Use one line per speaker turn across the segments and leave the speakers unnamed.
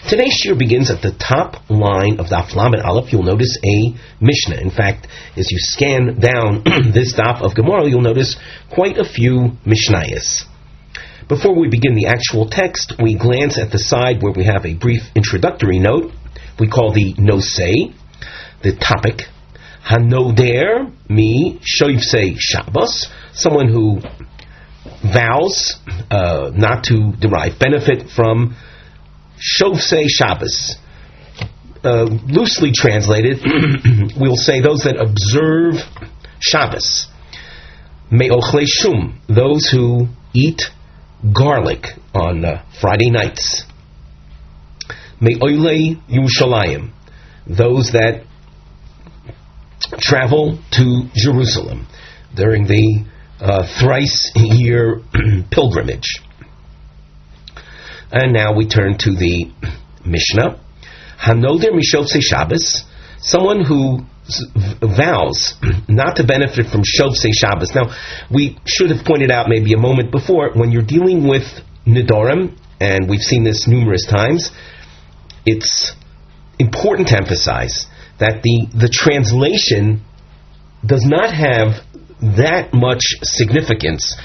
Today's shiur begins at the top line of Daf Lamed Aleph. You'll notice a Mishnah. In fact, as you scan down this Daf of Gemara, you'll notice quite a few Mishnayos. Before we begin the actual text, we glance at the side where we have a brief introductory note. We call the nosei, the topic. Hanoder mi shoivsei Shabbos, someone who vows not to derive benefit from Shovsei Shabbos. Loosely translated, we'll say those that observe Shabbos. Me'ochlei shum, those who eat garlic on Friday nights. Me'olei Yerushalayim, those that travel to Jerusalem during the thrice-year pilgrimage. And now we turn to the Mishnah. Hanoder mishovsei Shabbos, someone who vows not to benefit from Shovsei Shabbos. Now, we should have pointed out maybe a moment before, when you're dealing with Nedarim, and we've seen this numerous times, it's important to emphasize that the translation does not have that much significance.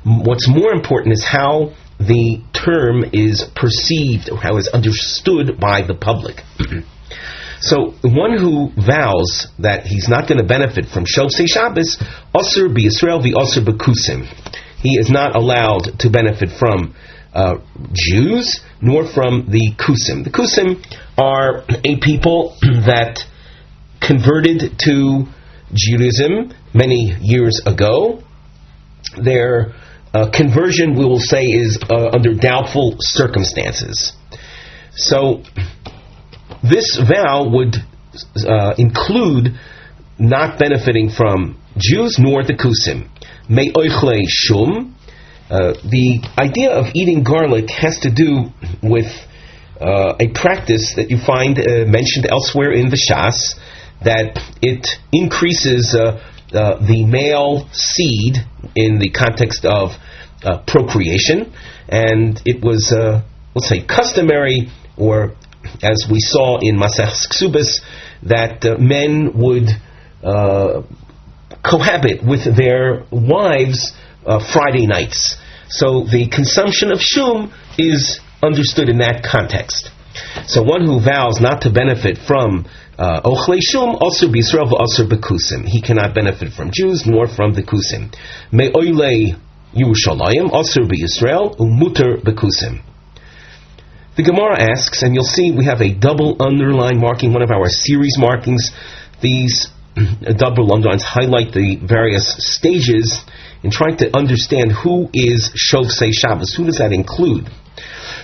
What's more important is how the term is perceived, or how it's understood by the public. So, one who vows that he's not going to benefit from Shovsei Shabbos, Ozer b'Yisrael v'Ozer b'Kusim. He is not allowed to benefit from Jews, nor from the Kusim. The Kusim are a people that converted to Judaism many years ago. Their conversion, we will say, is under doubtful circumstances. So this vow would include not benefiting from Jews nor the Kusim. Me'ochlei shum. The idea of eating garlic has to do with a practice that you find mentioned elsewhere in the Shas, that it increases the male seed in the context of procreation, and it was, let's say, customary, or as we saw in Masech Ksubas, that men would cohabit with their wives Friday nights. So the consumption of shum is understood in that context. So one who vows not to benefit from Ochlei shum, Ozer b'Yisrael v'Ozer b'Kusim. He cannot benefit from Jews nor from the Kusim. Me'olei Yerushalayim, Ozer b'Yisrael, u'muter b'Kusim. The Gemara asks, and you'll see we have a double underline marking, one of our series markings. These double underlines highlight the various stages in trying to understand who is Shovsei Shabbos. Who does that include?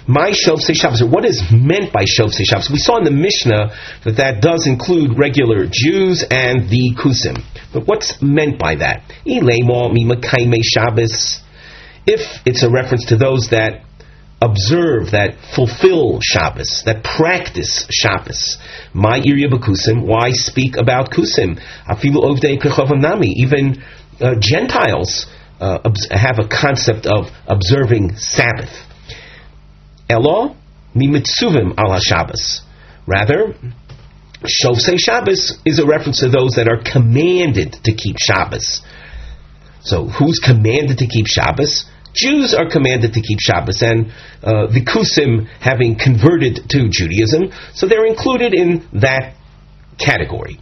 My Shovsei Shabbos, or what is meant by Shovsei Shabbos? We saw in the Mishnah that does include regular Jews and the Kusim. But what's meant by that? If it's a reference to those that observe, that fulfill Shabbos, that practice Shabbos. My irya b'Kusim, why speak about Kusim? Afilu ovdei krechovam nami, even Gentiles have a concept of observing Sabbath. Elo mi mitzuvim al Shabbos. Rather, Shovsei Shabbos is a reference to those that are commanded to keep Shabbos. So, who's commanded to keep Shabbos? Jews are commanded to keep Shabbos, and the Kusim having converted to Judaism, so they're included in that category.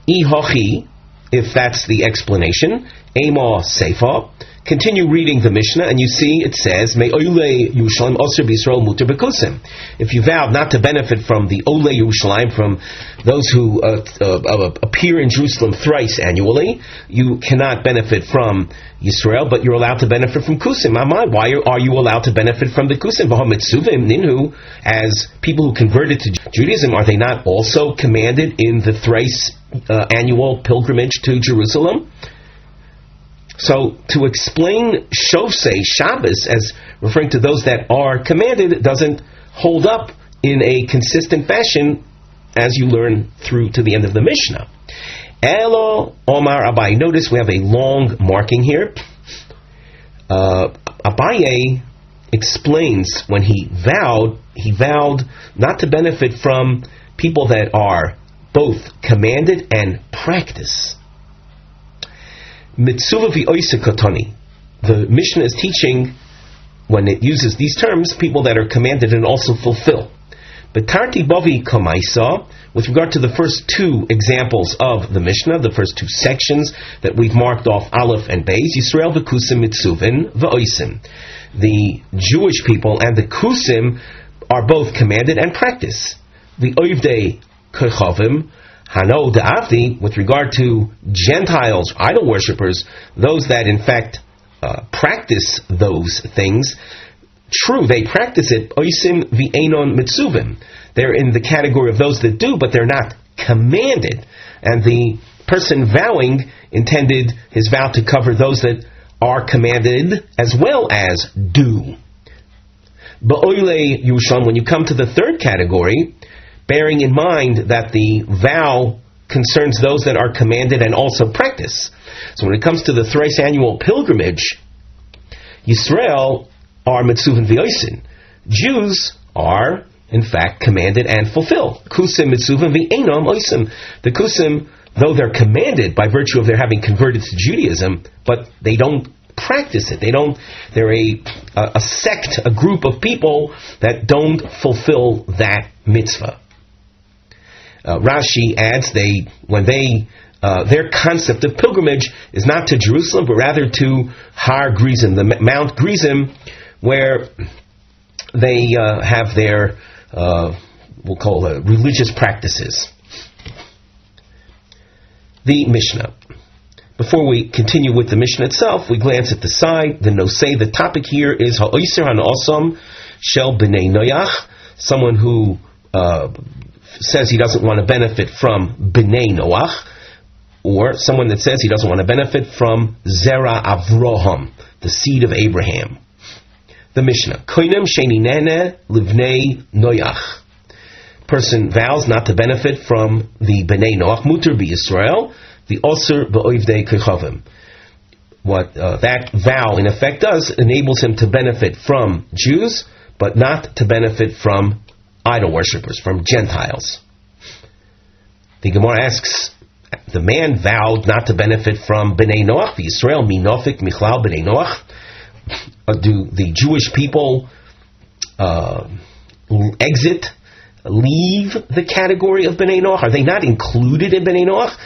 Ihochi, if that's the explanation, Ema Seifa. Continue reading the Mishnah, and you see it says, Me'olei Yerushalayim Ozer b'Yisrael muter b'Kusim. If you vow not to benefit from the Olei Yerushalayim, from those who appear in Jerusalem thrice annually, you cannot benefit from Yisrael, but you're allowed to benefit from Kusim. Why are you allowed to benefit from the Kusim? V'hamitzuvim ninhu, as people who converted to Judaism, are they not also commanded in the thrice annual pilgrimage to Jerusalem? So, to explain Shovsei Shabbos as referring to those that are commanded doesn't hold up in a consistent fashion as you learn through to the end of the Mishnah. Elo Omar Abaye. Notice we have a long marking here. Abaye explains when he vowed not to benefit from people that are both commanded and practice. Mitzuva v'oisa kotani. The Mishnah is teaching, when it uses these terms, people that are commanded and also fulfill. But Tarti Bavi Kamaisa, with regard to the first two examples of the Mishnah, the first two sections that we've marked off, Aleph and Beis, Yisrael v'kusim mitzuvin v'oisim. The Jewish people and the Kusim are both commanded and practice. The Oivdei Kechavim, Hano De'avdi, with regard to Gentiles, idol worshippers, those that in fact practice those things, true, they practice it, Oisim v'enon mitzuvim. They're in the category of those that do, but they're not commanded. And the person vowing intended his vow to cover those that are commanded as well as do. Ba'oile Yusham, when you come to the third category, bearing in mind that the vow concerns those that are commanded and also practice. So when it comes to the thrice annual pilgrimage, Yisrael are mitzuvin v'oisin. Jews are, in fact, commanded and fulfill. Kusim mitzuvin v'enom oisim. The Kusim, though they're commanded by virtue of their having converted to Judaism, but they don't practice it. They're a sect, a group of people that don't fulfill that mitzvah. Rashi adds their concept of pilgrimage is not to Jerusalem, but rather to Har Gerizim, the Mount Gerizim, where they have their, we'll call it, religious practices. The Mishnah. Before we continue with the Mishnah itself, we glance at the side. The Nosei, the topic here is HaOzer HaNosam Shel B'nei Noach, someone who says he doesn't want to benefit from B'nei Noach, or someone that says he doesn't want to benefit from Zera Avraham, the seed of Abraham. The Mishnah. Koinem Sheninene Livnei Noach. Person vows not to benefit from the B'nei Noach, Muter B'Yisrael, the Ozer B'Oivdei Kechavim. What that vow in effect does enables him to benefit from Jews, but not to benefit from idol worshippers, from Gentiles. The Gemara asks, the man vowed not to benefit from B'nei Noach, the Yisrael Minofik Michlal B'nei Noach. Do the Jewish people leave the category of B'nai Noach? Are they not included in B'nai Noach?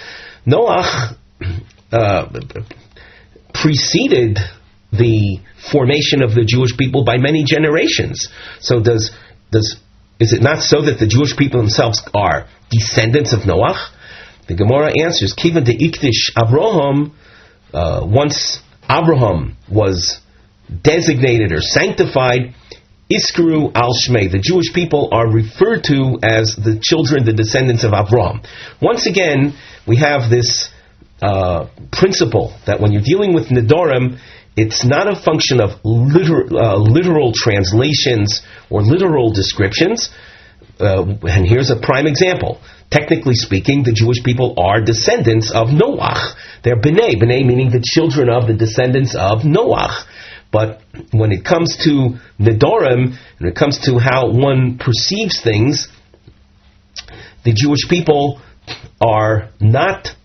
Noach preceded the formation of the Jewish people by many generations. So is it not so that the Jewish people themselves are descendants of Noach? The Gemara answers, Kivan de Ikdish Abraham, once Abraham was designated or sanctified, Iskru al Shmei, the Jewish people are referred to as the children, the descendants of Avraham. Once again, we have this principle that when you're dealing with Nedarim, it's not a function of literal translations or literal descriptions. And here's a prime example. Technically speaking, the Jewish people are descendants of Noach. They're B'nai meaning the children of the descendants of Noach. But when it comes to Nedarim, when it comes to how one perceives things, the Jewish people are not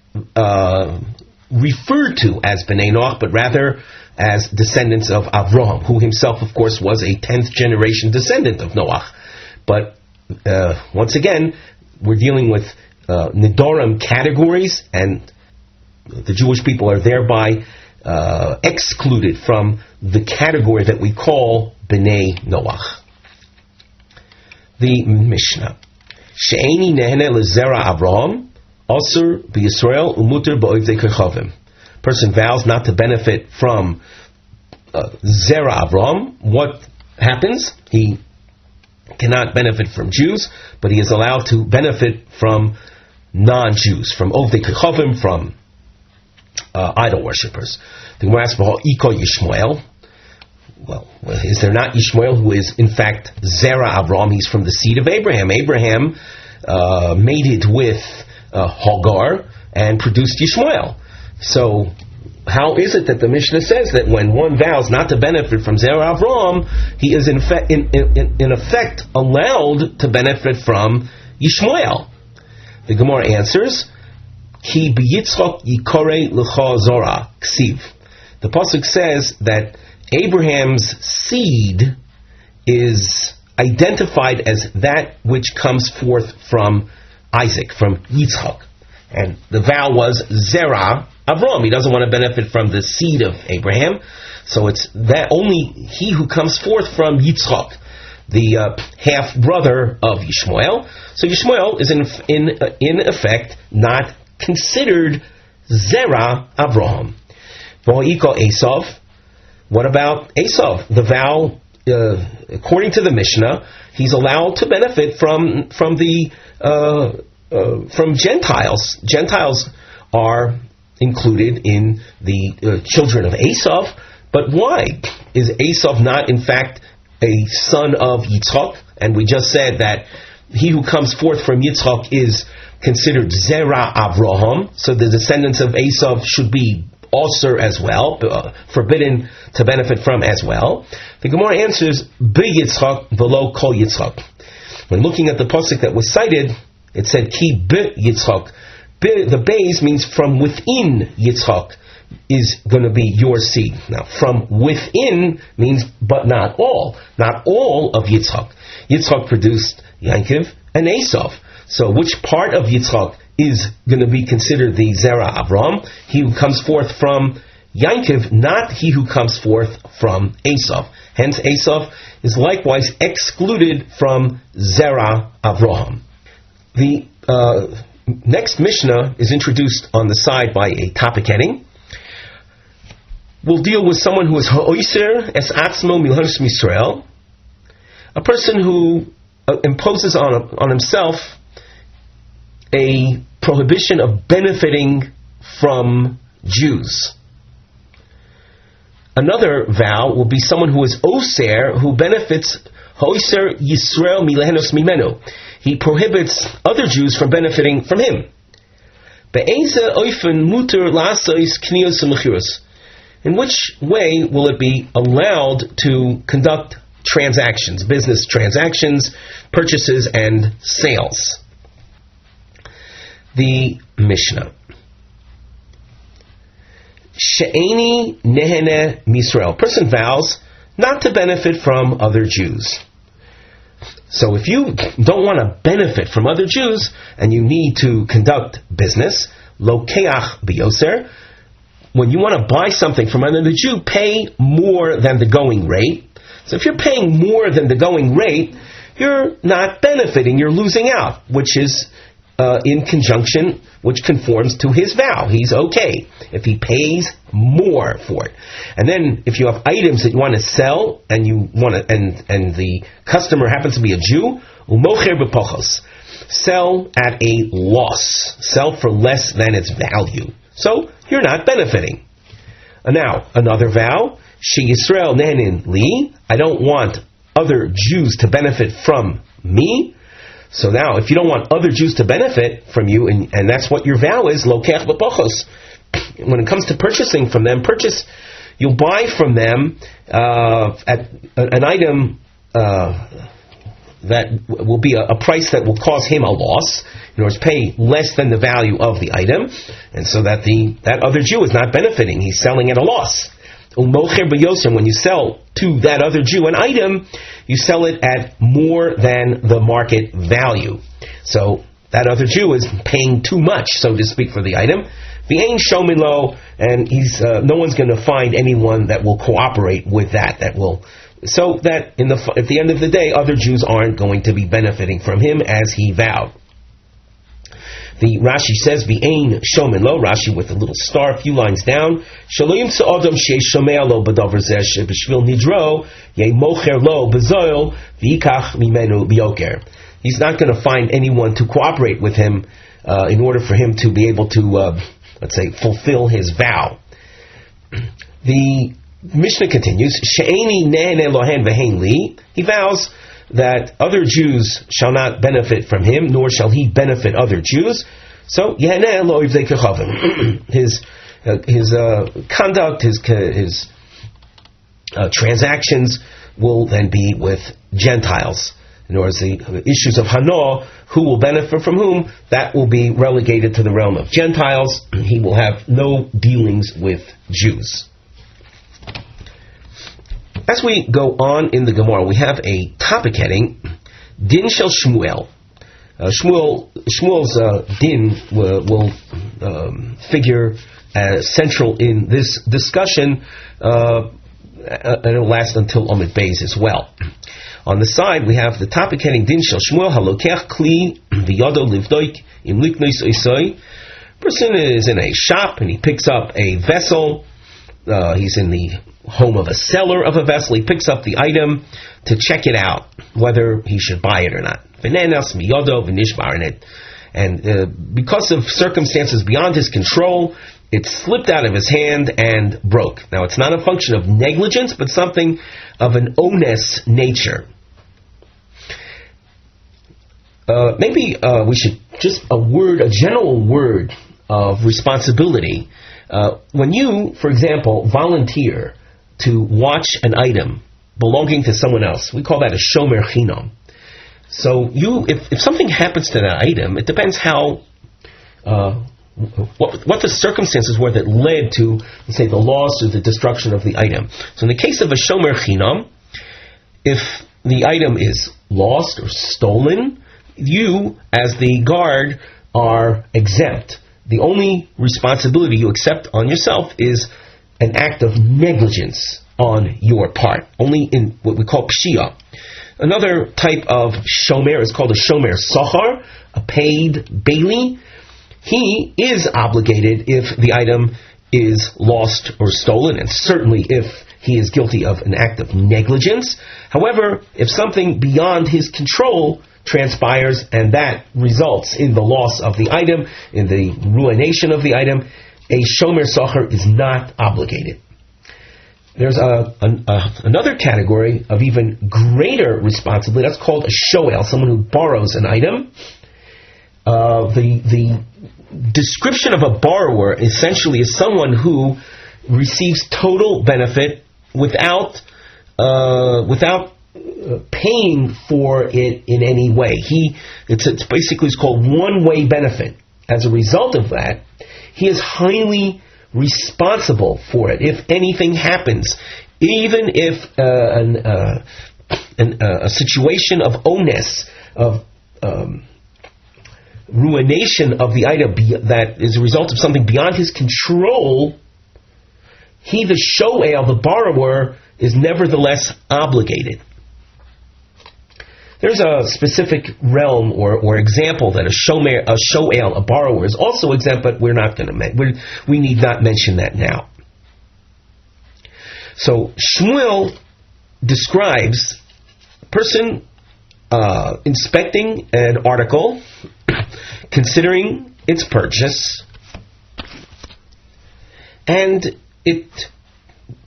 referred to as B'nai Noach, but rather as descendants of Avraham, who himself, of course, was a 10th generation descendant of Noach. But once again, we're dealing with Nedarim categories, and the Jewish people are thereby excluded from the category that we call B'nai Noach. The Mishnah. She'eni nehene lezera Avraham, Ozer b'Yisrael umuter ba'oivdei kechavim. Person vows not to benefit from Zera Avraham. What happens? He cannot benefit from Jews, but he is allowed to benefit from non-Jews, from Ovdei Kechavim, from idol worshippers. The Gemara asks, Iko Yishmael. Well, is there not Yishmael who is in fact Zera Avraham? He's from the seed of Abraham. Abraham mated with Hagar and produced Yishmael. So how is it that the Mishnah says that when one vows not to benefit from Zera Avram, he is in effect allowed to benefit from Yishmael? The Gemara answers, Ki b'Yitzchak yikore l'cha zora ksiv. The pasuk says that Abraham's seed is identified as that which comes forth from Isaac, from Yitzchak. And the vow was Zera Avram. He doesn't want to benefit from the seed of Abraham. So it's that only he who comes forth from Yitzchak, the half-brother of Yishmael. So Yishmael is in effect not considered Zera Avraham. V'ho'iko Esav. What about Esav? The vow, according to the Mishnah, he's allowed to benefit from Gentiles. Gentiles are included in the children of Esav, but why? Is Esav not in fact a son of Yitzchak? And we just said that he who comes forth from Yitzchak is considered Zera Avraham, so the descendants of Esav should be Ozer as well, forbidden to benefit from as well. The Gemara answers, Bi Yitzchak v'lo kol Yitzchak. When looking at the pasuk that was cited, it said, Ki Bi Yitzchak. The base means from within Yitzchak is going to be your seed. Now, from within means but not all. Not all of Yitzchak. Yitzchak produced Yankov and Esav. So which part of Yitzchak is going to be considered the Zera Avram? He who comes forth from Yankov, not he who comes forth from Esav. Hence Esav is likewise excluded from Zera Avraham. The next Mishnah is introduced on the side by a topic heading. We'll deal with someone who is HaOzer es atzmo milhos Yisrael, a person who imposes on himself a prohibition of benefiting from Jews. Another vow will be someone who is Ozer, who benefits HaOzer Yisrael milehenos mimeno. He prohibits other Jews from benefiting from him. In which way will it be allowed to conduct transactions, business transactions, purchases and sales? The Mishnah. She'eni nehene misrael. Person vows not to benefit from other Jews. So if you don't want to benefit from other Jews and you need to conduct business, lokeach b'yoser, when you want to buy something from another Jew, pay more than the going rate. So if you're paying more than the going rate, you're not benefiting, you're losing out, which is in conjunction, which conforms to his vow. He's okay if he pays more for it. And then if you have items that you want to sell and you want to, and the customer happens to be a Jew, umocher b'pochos, sell at a loss, sell for less than its value. So you're not benefiting. Now another vow, she Yisrael nehenin li, I don't want other Jews to benefit from me. So now, if you don't want other Jews to benefit from you, and that's what your vow is, lokech b'pochos. When it comes to purchasing from them, you'll buy from them at an item that will be a price that will cause him a loss. In other words, pay less than the value of the item, and so that that other Jew is not benefiting; he's selling at a loss. Umocher b'yoser, when you sell to that other Jew an item, you sell it at more than the market value. So that other Jew is paying too much, so to speak, for the item. V'ein shomin lo, and no one's going to find anyone that will cooperate with that. So that at the end of the day, other Jews aren't going to be benefiting from him as he vowed. The Rashi says, "V'ein shomin lo." Rashi with a little star, a few lines down. Shaloyim se'odam sheish shomea lo b'davar zeh sheb'shvil nidro yemocher lo b'zoil v'yikach mimenu b'yoker. He's not going to find anyone to cooperate with him in order for him to be able to, let's say, fulfill his vow. The Mishnah continues, She'eni nehene lohen v'hein li. He vows that other Jews shall not benefit from him, nor shall he benefit other Jews. So, yeheneh lo ivdei kechavim. his conduct, his transactions will then be with Gentiles. In other words, the issues of Hano, who will benefit from whom, that will be relegated to the realm of Gentiles. He will have no dealings with Jews. As we go on in the Gemara, we have a topic heading, Din Shel Shmuel. Shmuel's din will figure central in this discussion, and it will last until Omid Beis as well. On the side, we have the topic heading Din Shel Shmuel Halokech Kli V'Yodo Livdoik Im Liknois Oisoi. Person is in a shop and he picks up a vessel. He's in the home of a seller of a vessel. He picks up the item to check it out, whether he should buy it or not. V'nenas miyodo v'nishbar, and because of circumstances beyond his control, it slipped out of his hand and broke. Now, it's not a function of negligence, but something of an onus nature. Maybe we should just a general word of responsibility. When you, for example, volunteer to watch an item belonging to someone else, we call that a shomer chinam. So if something happens to that item, it depends how what the circumstances were that led to, let's say, the loss or the destruction of the item. So in the case of a shomer chinam, if the item is lost or stolen, you, as the guard, are exempt. The only responsibility you accept on yourself is an act of negligence on your part, only in what we call pshia. Another type of shomer is called a shomer sachar, a paid bailee. He is obligated if the item is lost or stolen, and certainly if he is guilty of an act of negligence. However, if something beyond his control transpires and that results in the loss of the item, in the ruination of the item, a shomer sachar is not obligated. There's another category of even greater responsibility. That's called a shoel, someone who borrows an item. The description of a borrower essentially is someone who receives total benefit without paying for it in any way. It's basically called one-way benefit. As a result of that, he is highly responsible for it. If anything happens, even if a situation of onus, of ruination of the item that is a result of something beyond his control, he, the shoel, the borrower, is nevertheless obligated. There's a specific realm or example that a shoel, a borrower, is also exempt, but we need not mention that now. So Shmuel describes a person inspecting an article, considering its purchase, and it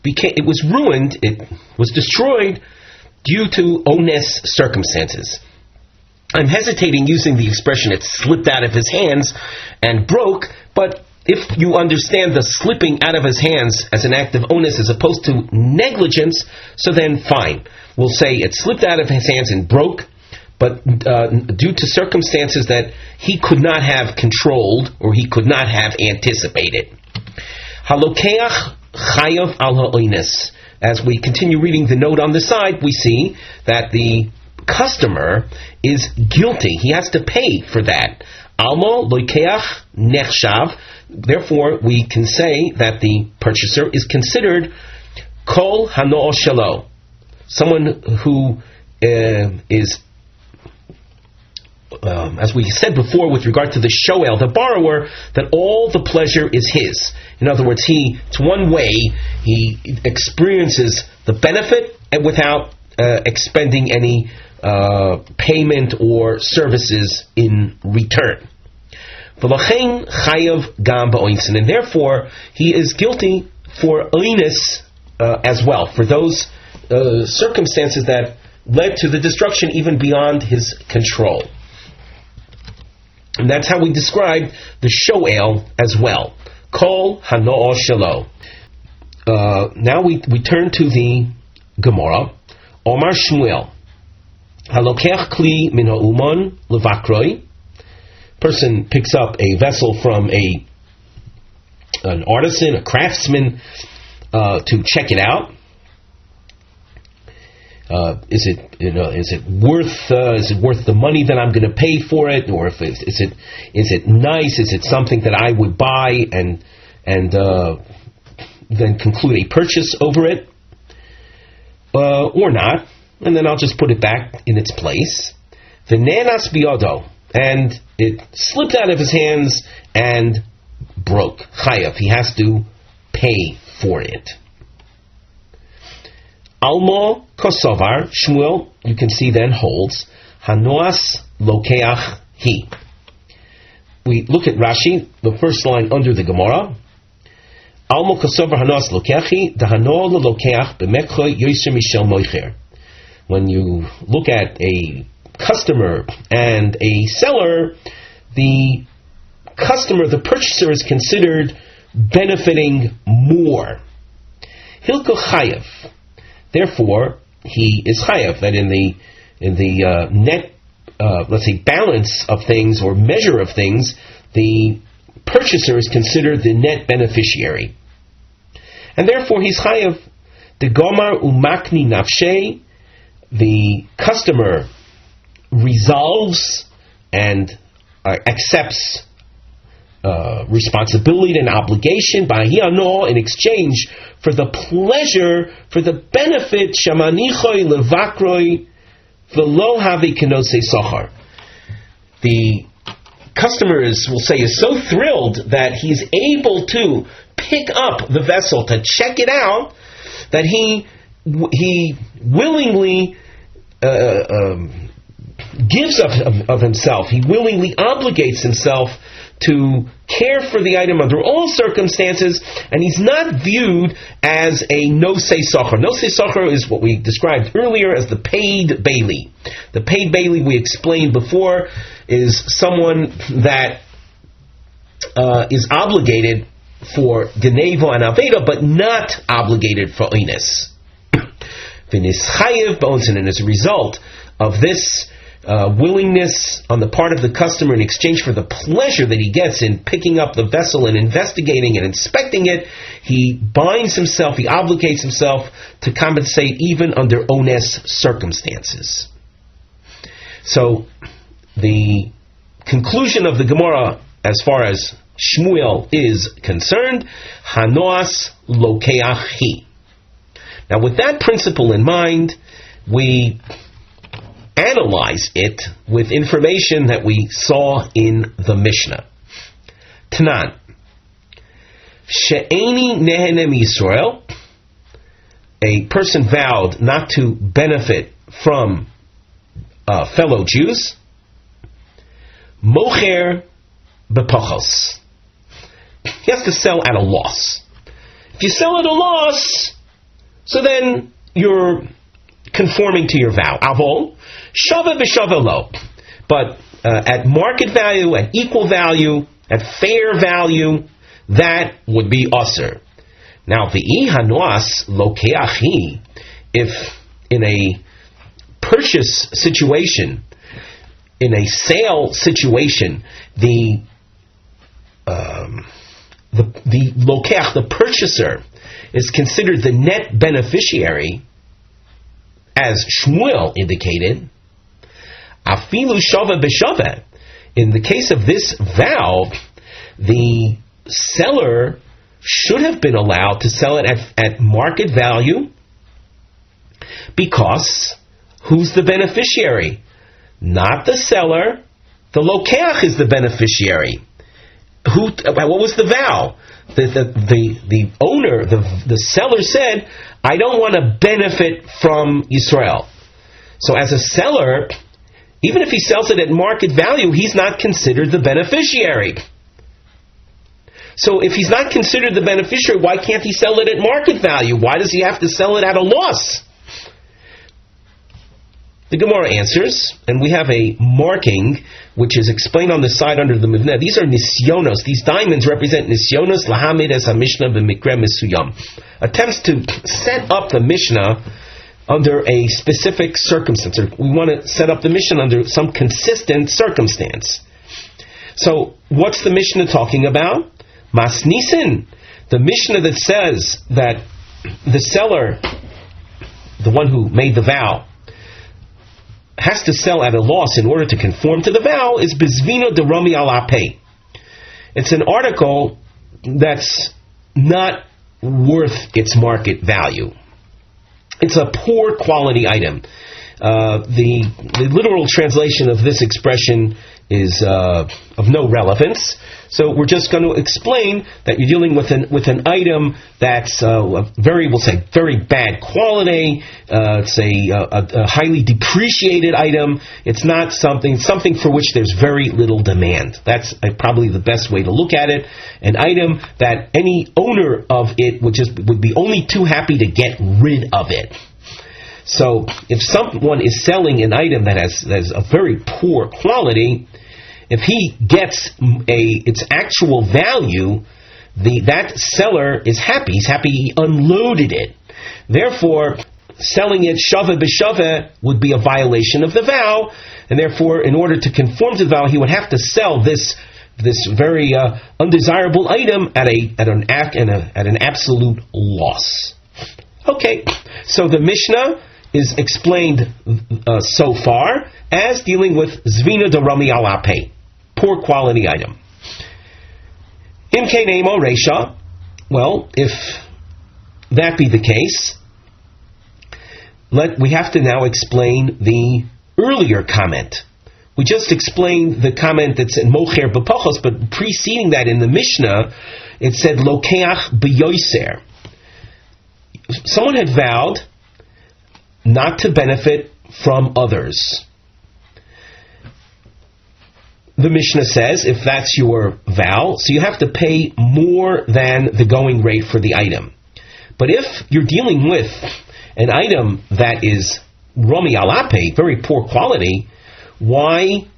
was ruined, it was destroyed due to onus circumstances. I'm hesitating using the expression it slipped out of his hands and broke, but if you understand the slipping out of his hands as an act of onus as opposed to negligence, so then fine. We'll say it slipped out of his hands and broke, but due to circumstances that he could not have controlled or he could not have anticipated. Halokeach chayav al ha'oinus. As we continue reading the note on the side, we see that the customer is guilty. He has to pay for that. Almo loikeach nechshav. Therefore, we can say that the purchaser is considered kol hano shelo, someone who is, as we said before with regard to the shoel, the borrower, that all the pleasure is his. In other words, it's one way he experiences the benefit and without expending any payment or services in return. V'lachein chayav gam ba'oinsin, and therefore he is guilty for oinus as well, for those circumstances that led to the destruction even beyond his control. And that's how we describe the shoel as well. Kol hano'ah shelo. Now we turn to the Gemara. Omar Shmuel. Halokech kli min ha'uman levakroi. Person picks up a vessel from an artisan, a craftsman, to check it out. Is it worth the money that I'm going to pay for it, or is it nice? Is it something that I would buy and then conclude a purchase over it, or not? And then I'll just put it back in its place. V'nenas biyado, and it slipped out of his hands and broke. Chayav, he has to pay for it. Almo kosovar, Shmuel, you can see then, holds, hanoas lokeach hi. We look at Rashi, the first line under the Gemara. Almo kosovar hanoas lokeach hi, dahano lokeach b'mekho yoser mishel moicher. When you look at a customer and a seller, the customer, the purchaser, is considered benefiting more. Hilko chayav. Therefore, he is chayav. That in the net, let's say, balance of things or measure of things, the purchaser is considered the net beneficiary, and therefore he's chayav. The gomar umakni nafshe. The customer resolves and accepts responsibility and obligation by hiano in exchange for the pleasure, for the benefit shamanichoi levakroi velo havi kenose sochar. The customer will is so thrilled that he's able to pick up the vessel to check it out that he willingly gives of himself. He willingly obligates himself to care for the item under all circumstances, and he's not viewed as a no-say socher. No-say socher is what we described earlier as the paid bailee. The paid bailee, we explained before, is someone that is obligated for Geneva and Aveda, but not obligated for Oines. And as a result of this willingness on the part of the customer in exchange for the pleasure that he gets in picking up the vessel and investigating and inspecting it, he binds himself, he obligates himself to compensate even under ones circumstances. So the conclusion of the Gemara as far as Shmuel is concerned, hanoas lokeach hi. Now with that principle in mind, we analyze it with information that we saw in the Mishnah. Tanan. She'eni nehenem Yisrael. A person vowed not to benefit from fellow Jews. Mocher bepachos. He has to sell at a loss. If you sell at a loss, so then you're conforming to your vow. Avol, shava b'shava lo. But at market value, at equal value, at fair value, that would be Ozer. Now, v'i hanoas lokeachi, if in a purchase situation, in a sale situation, the lokeach, the purchaser, is considered the net beneficiary, as Shmuel indicated, afilu shava b'shava. In the case of this vow, the seller should have been allowed to sell it at market value, because who's the beneficiary? Not the seller. The lokeach is the beneficiary. What was the vow? The owner, the seller said, I don't want to benefit from Yisrael. So as a seller, even if he sells it at market value, he's not considered the beneficiary. So if he's not considered the beneficiary, why can't he sell it at market value? Why does he have to sell it at a loss? The Gemara answers, and we have a marking which is explained on the side under the Mivneh. These are nisyonos. These diamonds represent nisyonos lahamid as HaMishnah b'mikre mesuyam. Attempts to set up the Mishnah under a specific circumstance. Or we want to set up the Mishnah under some consistent circumstance. So, what's the Mishnah talking about? Masnisin. The Mishnah that says that the seller, the one who made the vow, has to sell at a loss in order to conform to the vow is Bizvino de Rami ala Pei. It's an article that's not worth its market value. It's a poor quality item. The literal translation of this expression is of no relevance. So we're just going to explain that you're dealing with an item that's very bad quality. It's a highly depreciated item. It's not something for which there's very little demand. That's probably the best way to look at it. An item that any owner of it would be only too happy to get rid of it. So if someone is selling an item that has a very poor quality, if he gets its actual value, that seller is happy. He's happy he unloaded it. Therefore, selling it shava b'shava would be a violation of the vow, and therefore, in order to conform to the vow, he would have to sell this very undesirable item at an absolute loss. Okay, so the Mishnah is explained so far as dealing with Zvina de Rami ala Pei, poor quality item. In Kenemo Resha, well, if that be the case, we have to now explain the earlier comment. We just explained the comment that's in Mocher B'Pachos, but preceding that in the Mishnah, it said Lokeach B'Yoser. Someone had vowed not to benefit from others. The Mishnah says, if that's your vow, so you have to pay more than the going rate for the item. But if you're dealing with an item that is Rami Alape, very poor quality, why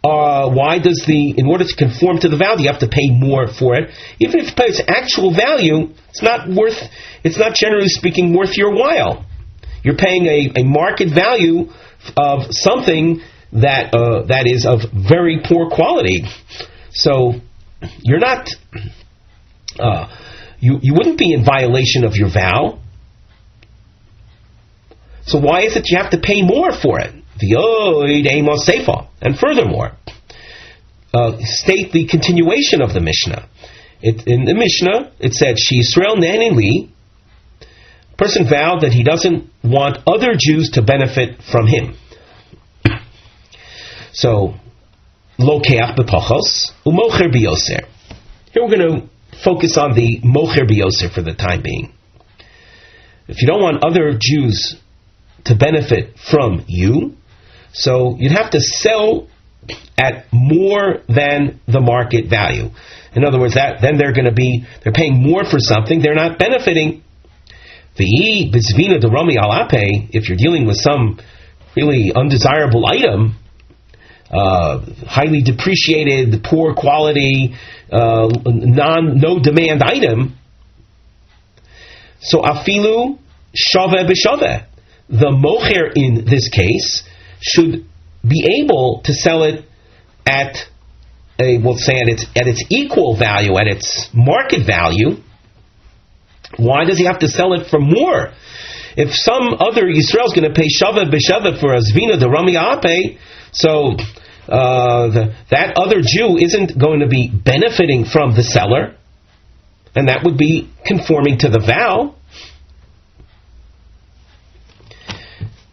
does in order to conform to the vow, you have to pay more for it? Even if you pay its actual value, it's not generally speaking worth your while. You're paying a market value of something that is of very poor quality. So you're not you wouldn't be in violation of your vow. So why is it you have to pay more for it? And furthermore, state the continuation of the Mishnah. In the Mishnah, it said, Yisrael Nanili, person vowed that he doesn't want other Jews to benefit from him. So, Lokeach b'Pachos, u'mocher b'Yoser. Here we're going to focus on the mocher b'Yoser for the time being. If you don't want other Jews to benefit from you, so you'd have to sell at more than the market value. In other words, then they're paying more for something, they're not benefiting. V'yi b'zvina de Rami alape, if you're dealing with some really undesirable item, highly depreciated, poor quality, no demand item, so afilu shave b'shave, the mocher in this case should be able to sell it at its equal value, at its market value. Why does he have to sell it for more? If some other Yisrael is going to pay shava b'shava for a zvina de Rami Ape, so that other Jew isn't going to be benefiting from the seller, and that would be conforming to the vow.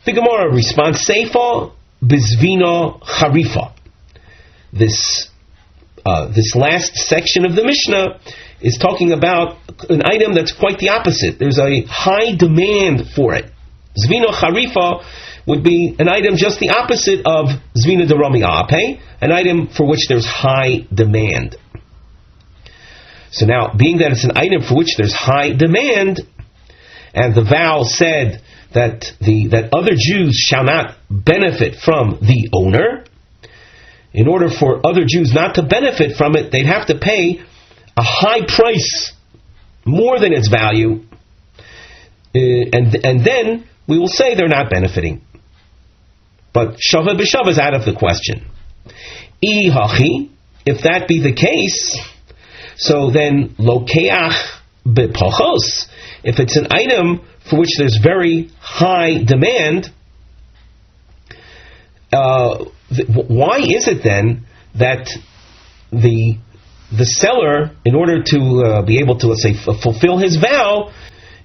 The Gemara responds, Seifa bizvino charifa. This last section of the Mishnah is talking about an item that's quite the opposite. There's a high demand for it. Zvino charifa would be an item just the opposite of zvina de Rami Ape, an item for which there's high demand. So now, being that it's an item for which there's high demand, and the vow said that other Jews shall not benefit from the owner. In order for other Jews not to benefit from it, they'd have to pay a high price, more than its value, and then we will say they're not benefiting. But shava b'shava is out of the question. If that be the case, so then lokeach b'pochos, if it's an item for which there's very high demand, why is it then that the seller, in order to be able to, let's say, fulfill his vow,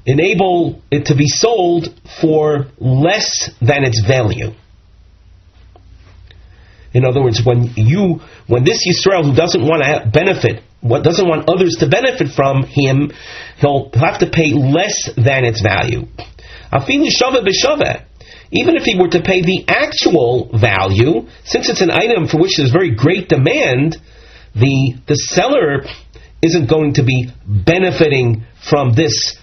enable it to be sold for less than its value? In other words, when this Yisrael who doesn't want to benefit, doesn't want others to benefit from him, he'll have to pay less than its value. Afilu shava b'shava. Even if he were to pay the actual value, since it's an item for which there's very great demand, the seller isn't going to be benefiting from this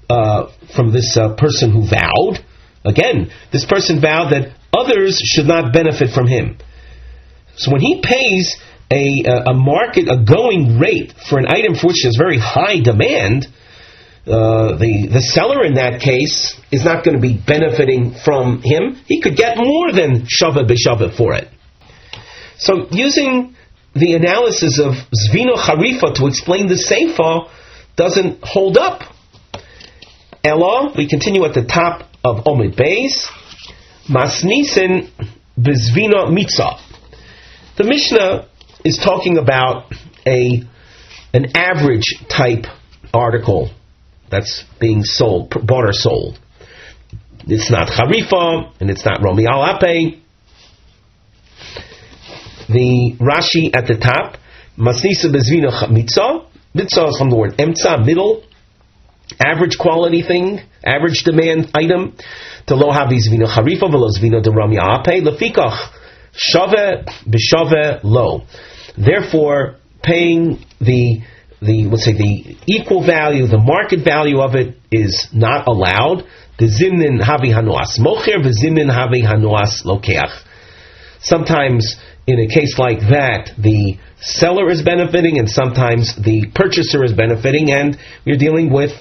person who vowed. Again, this person vowed that others should not benefit from him. So when he pays a going rate for an item for which there's very high demand, the seller in that case is not going to be benefiting from him. He could get more than shava b'shava for it. So using the analysis of Zvino Charifa to explain the Seifa doesn't hold up. Ella, we continue at the top of Omid Beis, Masnisen Bezvino Mitzah. The Mishnah is talking about an average type article that's being sold, bought or sold. It's not Charifa, and it's not Romi Al Ape. The Rashi at the top, Masnisa Bezvino Mitzah. Mitzah is from the word Emtza, middle, average quality thing, average demand item. To lo havi zvino Charifa, velo zvino de Romi Al Ape. Lefikach shave b'shave lo. Therefore, paying the equal value, the market value of it is not allowed. The zimnin havi hanuas mocher, the zimnin havi hanuas lokeach. Sometimes, in a case like that, the seller is benefiting, and sometimes the purchaser is benefiting, and we're dealing with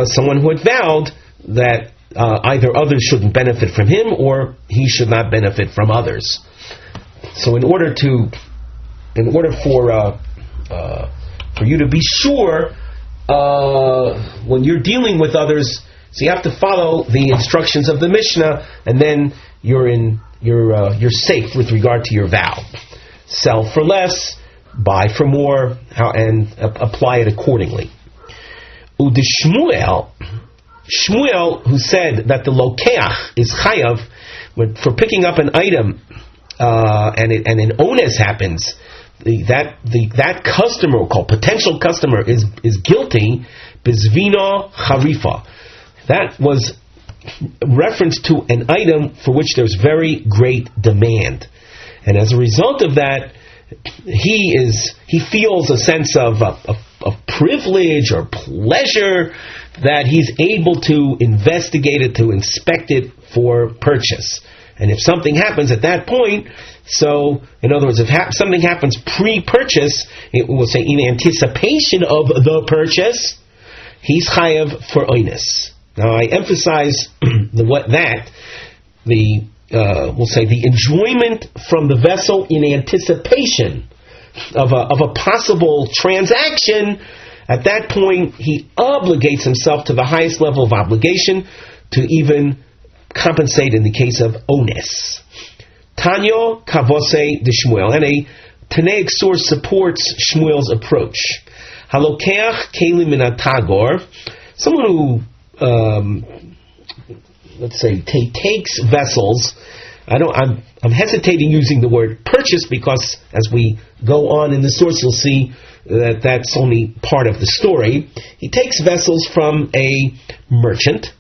someone who had vowed that either others shouldn't benefit from him, or he should not benefit from others. So, in order for you to be sure when you're dealing with others, so you have to follow the instructions of the Mishnah, and then you're safe with regard to your vow. Sell for less, buy for more, and apply it accordingly. Shmuel, who said that the lokeach is chayav for picking up an item, and an onus happens, that customer, we'll call potential customer, is guilty. Bezvino Charifa. That was reference to an item for which there's very great demand, and as a result of that, he feels a sense of privilege or pleasure that he's able to investigate it, to inspect it for purchase. And if something happens at that point, so in other words, if something happens pre-purchase, it will say in anticipation of the purchase, he's chayav for oinus. Now I emphasize we'll say the enjoyment from the vessel in anticipation of a possible transaction. At that point, he obligates himself to the highest level of obligation to even compensate in the case of onus. Tanyo Kavose de Shmuel, and a Tanaic source supports Shmuel's approach. Halokeach Kelim min Tagor, someone who let's say takes vessels. I'm hesitating using the word purchase, because as we go on in the source, you'll see that that's only part of the story. He takes vessels from a merchant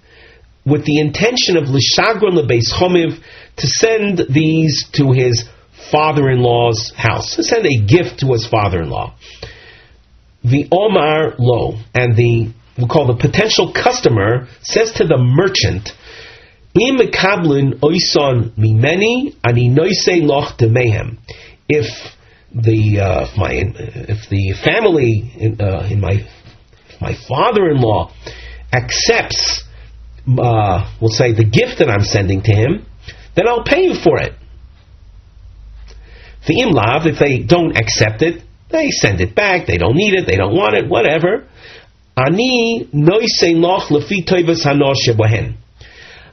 with the intention of l'shagron lebeis chomiv, to send these to his father-in-law's house, to send a gift to his father-in-law. The Omar Lo, and we'll call the potential customer, says to the merchant, Im mekablin oison mimeni ani noisei loch demehem. If the family if my father-in-law accepts, we'll say, the gift that I'm sending to him, then I'll pay you for it. The imlav, if they don't accept it, they send it back. They don't need it. They don't want it. Whatever. Ani noisei loch lefi toivas hanosh shebohen.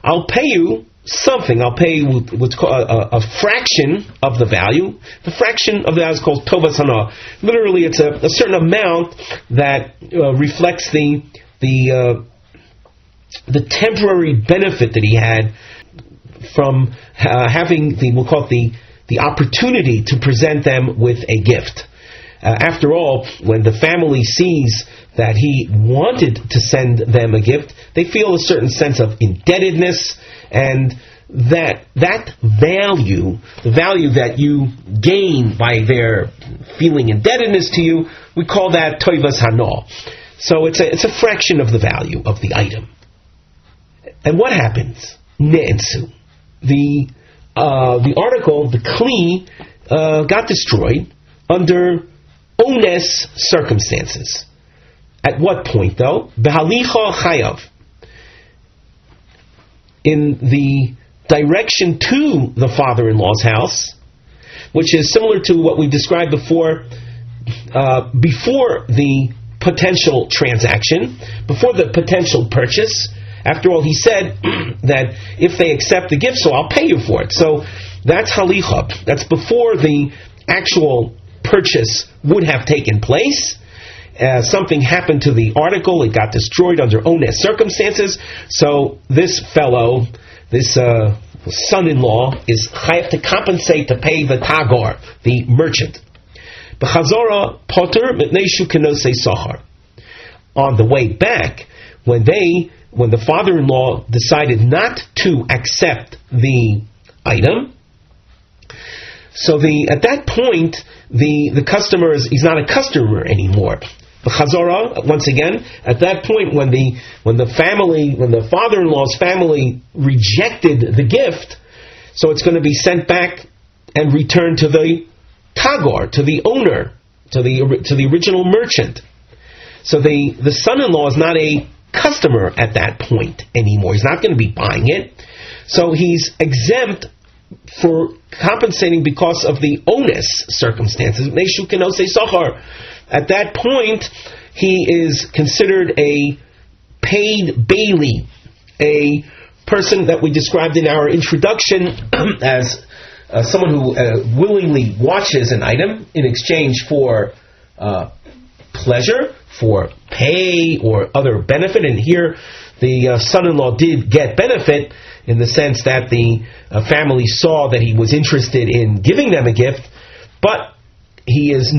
I'll pay you something. I'll pay you what's called a fraction of the value. The fraction of that is called tovas hana. Literally, it's a certain amount that reflects the temporary benefit that he had from having we'll call it the opportunity to present them with a gift. After all, when the family sees that he wanted to send them a gift, they feel a certain sense of indebtedness, and that value, the value that you gain by their feeling indebtedness to you, we call that toivas hana. So it's a fraction of the value of the item. And what happens? Ne'ensu. The article, the kli, got destroyed under ones circumstances. At what point, though? Behalicha chayav. In the direction to the father-in-law's house, which is similar to what we described before the potential transaction, before the potential purchase. After all, he said that if they accept the gift, so I'll pay you for it. So that's halicha. That's before the actual purchase would have taken place. Something happened to the article. It got destroyed under ones circumstances. So this fellow, this son-in-law, is chayav to compensate, to pay the tagar, the merchant. B'chazora poter mitnei shu kenosei sachar. On the way back, when the father-in-law decided not to accept the item, so at that point the customer he's not a customer anymore. The Chazorah, once again, at that point when the father-in-law's family rejected the gift, so it's going to be sent back and returned to the tagar, to the owner, to the original merchant. So the son-in-law is not a customer at that point anymore. He's not going to be buying it. So he's exempt for compensating because of the ones circumstances. At that point, he is considered a paid bailee, a person that we described in our introduction as someone who willingly watches an item in exchange for pleasure, for pay, or other benefit. And here, the son-in-law did get benefit in the sense that the family saw that he was interested in giving them a gift, but he is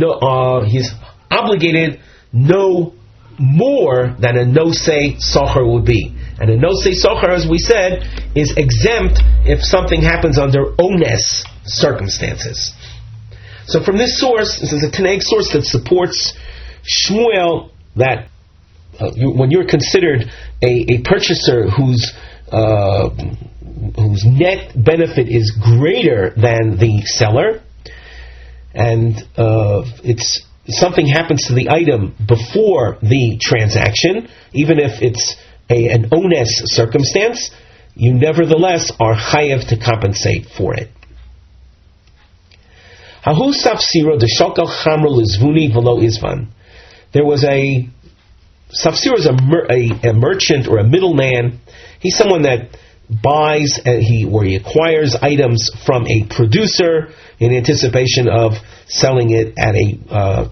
he's obligated no more than a nosei socher would be. And a nosei socher, as we said, is exempt if something happens under ones circumstances. So from this source, this is a Tanaic source that supports Shmuel, that when you're considered a purchaser whose net benefit is greater than the seller, and it's something happens to the item before the transaction, even if it's an ones circumstance, you nevertheless are chayav to compensate for it. Hahu safsiro de shokal chamra lizvuni v'lo izvan. There was a safsiro is a merchant or a middleman. He's someone that buys he acquires items from a producer in anticipation of selling it at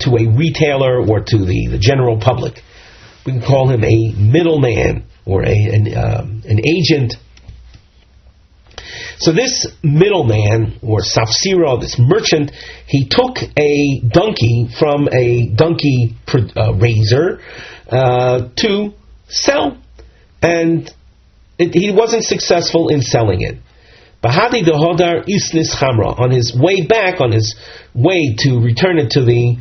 to a retailer or to the general public. We can call him a middleman or an agent. So this middleman or safsiro, this merchant, he took a donkey from a donkey raiser to sell, and he wasn't successful in selling it. Bahadi the hodar isnis chamra. On his way back, on his way to return it to the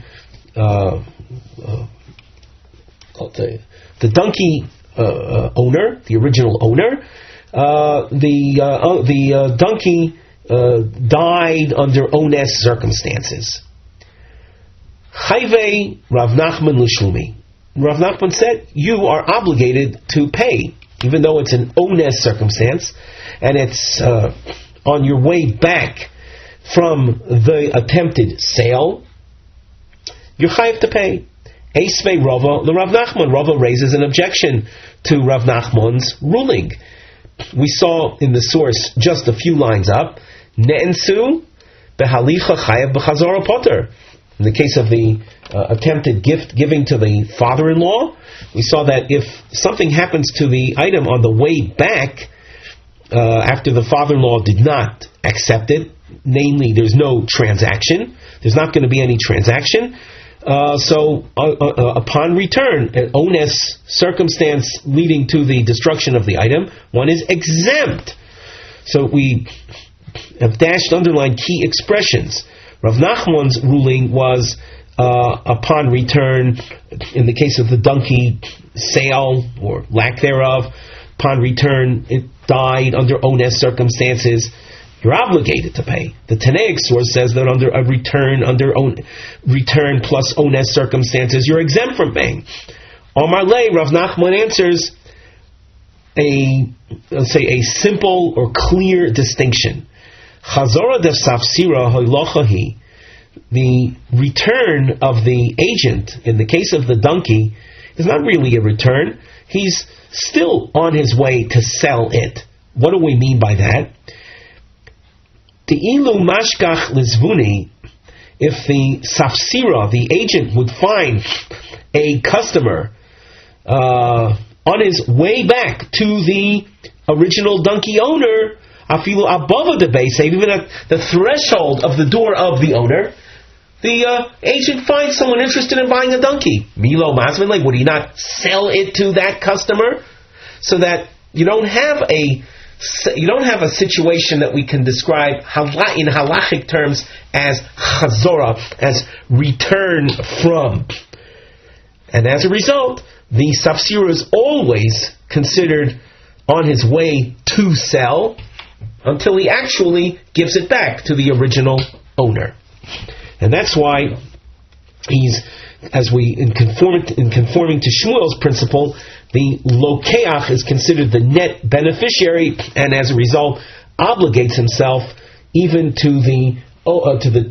donkey owner, the original owner, the donkey died under ones circumstances. Chayvei Rav Nachman l'shlumi. Rav Nachman said, you are obligated to pay, even though it's an ones circumstance, and it's on your way back from the attempted sale. You're chayav to pay. Eisvei Rava, the Rav Nachman. Rava raises an objection to Rav Nachman's ruling. We saw in the source just a few lines up, Ne'ensu behalicha chayav b'chazara poter. In the case of the attempted gift giving to the father-in-law, we saw that if something happens to the item on the way back, after the father-in-law did not accept it, namely there's no transaction, there's not going to be any transaction, so upon return, an ones circumstance leading to the destruction of the item, one is exempt. So we have underlined key expressions. Rav Nachman's ruling was upon return, in the case of the donkey sale or lack thereof, upon return it died under ones circumstances. You're obligated to pay. The Tanaic source says that under a return plus ones circumstances, you're exempt from paying. Omar Lei, Rav Nachman answers a simple or clear distinction. Chazora de safsira hoilochahi, the return of the agent in the case of the donkey is not really a return. He's still on his way to sell it. What do we mean by that? The ilu mashkach lizvuni, if the safsira, the agent, would find a customer on his way back to the original donkey owner, afilu above the base, even at the threshold of the door of the owner, the agent finds someone interested in buying a donkey. Milo Masman, like, would he not sell it to that customer? So that you don't have a situation that we can describe in halachic terms as chazora, as return from. And as a result, the safsira is always considered on his way to sell until he actually gives it back to the original owner. And that's why he's, in conforming to Shmuel's principle, the lokeach is considered the net beneficiary, and as a result obligates himself even to the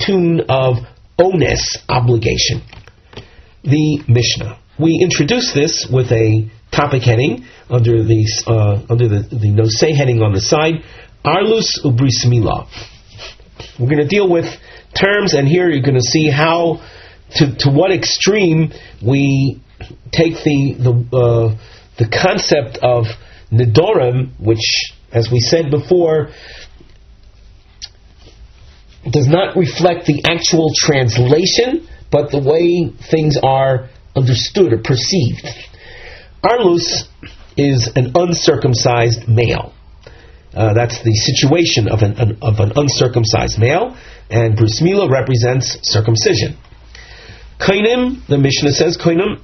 tune of ones obligation. The Mishnah. We introduced this with a topic heading under the nosei heading on the side, Arlus ubris milah. We're going to deal with terms, and here you're going to see how, to what extreme we take the concept of Nedarim, which, as we said before, does not reflect the actual translation, but the way things are understood or perceived. Arlus is an uncircumcised male. That's the situation of an uncircumcised male, and bris milah represents circumcision. Koinim, the Mishnah says, Koinim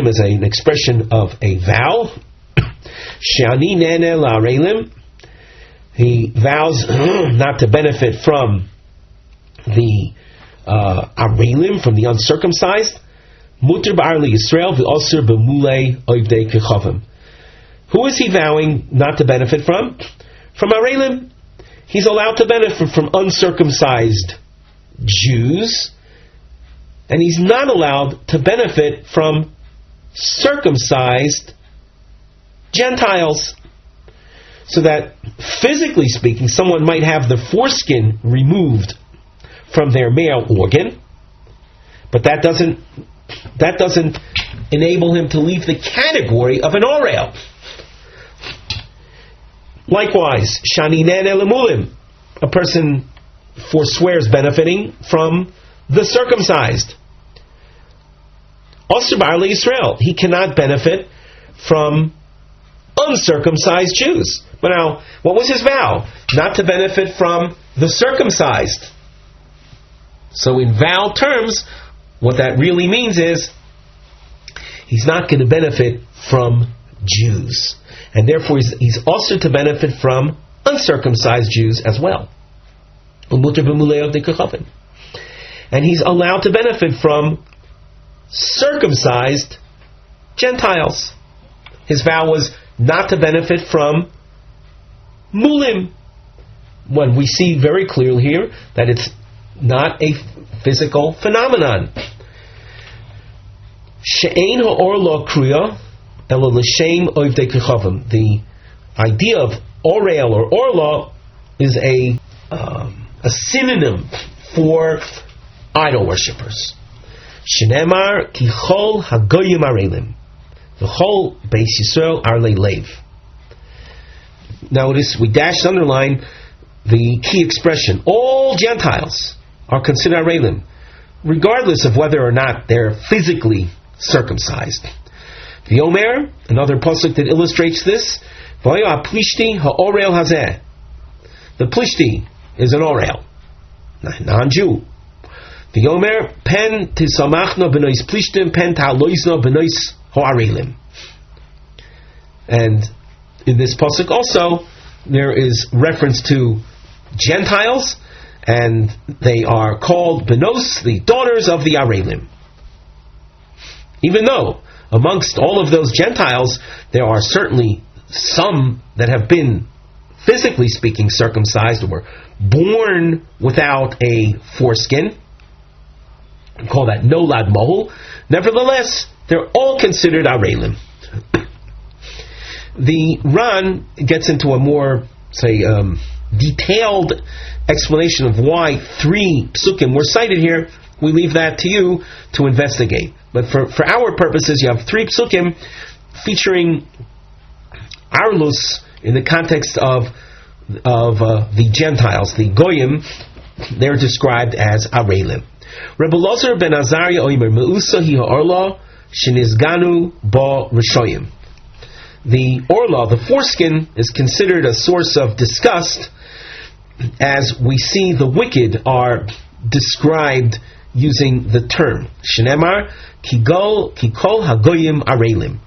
is an expression of a vow. She'ani nene la'arelim. He vows not to benefit from the arelim, from the uncircumcised. Muter ba'ar Yisrael v'oser b'mulei oivdei kechavim. Who is he vowing not to benefit from? From arelim. He's allowed to benefit from uncircumcised Jews, and he's not allowed to benefit from circumcised Gentiles. So that, physically speaking, someone might have the foreskin removed from their male organ, but that doesn't enable him to leave the category of an orel. Likewise, shaninen elemulim, a person forswears benefiting from the circumcised. Osir ba'ar Yisrael, he cannot benefit from uncircumcised Jews. But now, what was his vow? Not to benefit from the circumcised. So in vow terms, what that really means is he's not going to benefit from Jews. And therefore he's also to benefit from uncircumcised Jews as well. And he's allowed to benefit from circumcised Gentiles. His vow was not to benefit from mulim. When we see very clearly here that it's not a physical phenomenon. She'ein ha'or lo kriya elo l'shem oivdei kechavim. The idea of orel or orla is a synonym for idol worshippers. Shenemar ki chol hagoyim arelim. The whole Beis Yisrael are leilev. Notice we dashed underline the key expression. All Gentiles are considered arelim, regardless of whether or not they're physically circumcised. The Omer, another pasuk that illustrates this, V'aya plishti ha'orel hazeh. The plishti is an orel, non-Jew. The Omer, pen tisamachna b'nois plishtim, pen ta'aloizna b'nois ha'arelim. And in this pasuk also, there is reference to Gentiles, and they are called benos, the daughters of the arelim. Even though amongst all of those Gentiles, there are certainly some that have been, physically speaking, circumcised or were born without a foreskin. We call that nolad mohul. Nevertheless, they're all considered arelim. The Ran gets into a more, detailed explanation of why 3 psukim were cited here. We leave that to you to investigate. But for our purposes, you have 3 psukim featuring arlus in the context of the Gentiles, the goyim. They're described as arelim. Rebbe Ozer ben Azariah oimer meusa hi ha'orla shenizganu ba rishoyim. The orla, the foreskin, is considered a source of disgust, as we see the wicked are described using the term Shenemar kikol hagoyim arelim.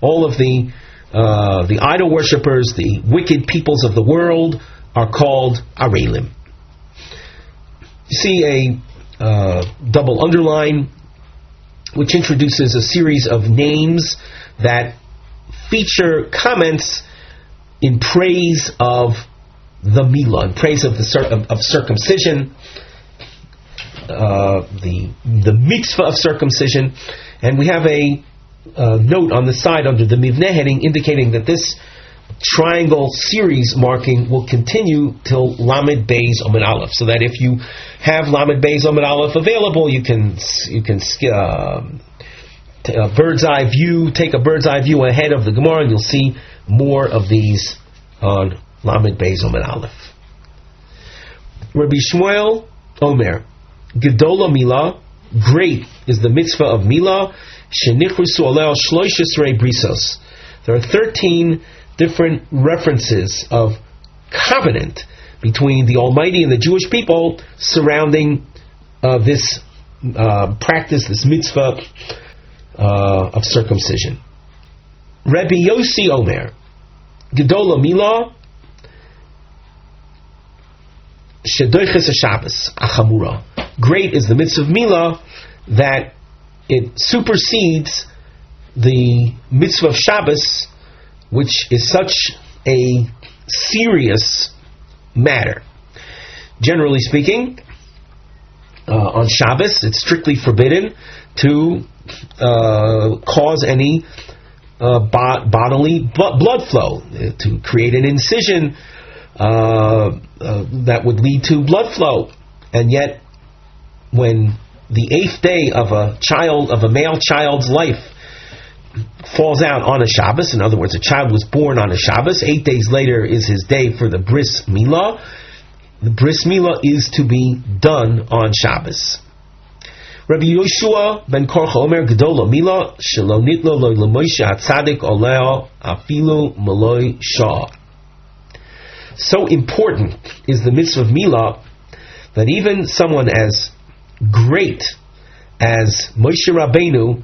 All of the idol worshippers, the wicked peoples of the world, are called arelim. You see a double underline, which introduces a series of names that feature comments in praise of the milah, in praise of circumcision, the mitzvah of circumcision, and we have a note on the side under the mivneh heading indicating that this triangle series marking will continue till Lamed Beis Amud Aleph, so that if you have Lamed Beis Amud Aleph available, you can take a bird's eye view ahead of the Gemara, and you'll see more of these on Lamed Beis Amud Aleph. Rabbi Shmuel Omer, Gedola Milah, great is the mitzvah of Milah, Shenichrusu aleo shloish esrei brisos. There are 13 different references of covenant between the Almighty and the Jewish people surrounding this practice, this mitzvah of circumcision. Rabbi Yossi Omer, Gedola Milah, Shedoiches HaShabbos Achamura. Great is the mitzvah of Milah that it supersedes the mitzvah of Shabbos, which is such a serious matter. Generally speaking, on Shabbos, it's strictly forbidden to cause any bodily blood flow, to create an incision that would lead to blood flow. And yet, when the 8th day of a male child's life falls out on a Shabbos, in other words, a child was born on a Shabbos, 8 days later is his day for the bris milah. The bris milah is to be done on Shabbos. Rabbi Yoshua ben Korcha Omer Gedola Milah Shelo Nitlo Lo L'Moshe Hatzadik Oleo Afilu Maloi Shah. So important is the mitzvah of Milah that even someone as great as Moshe Rabbeinu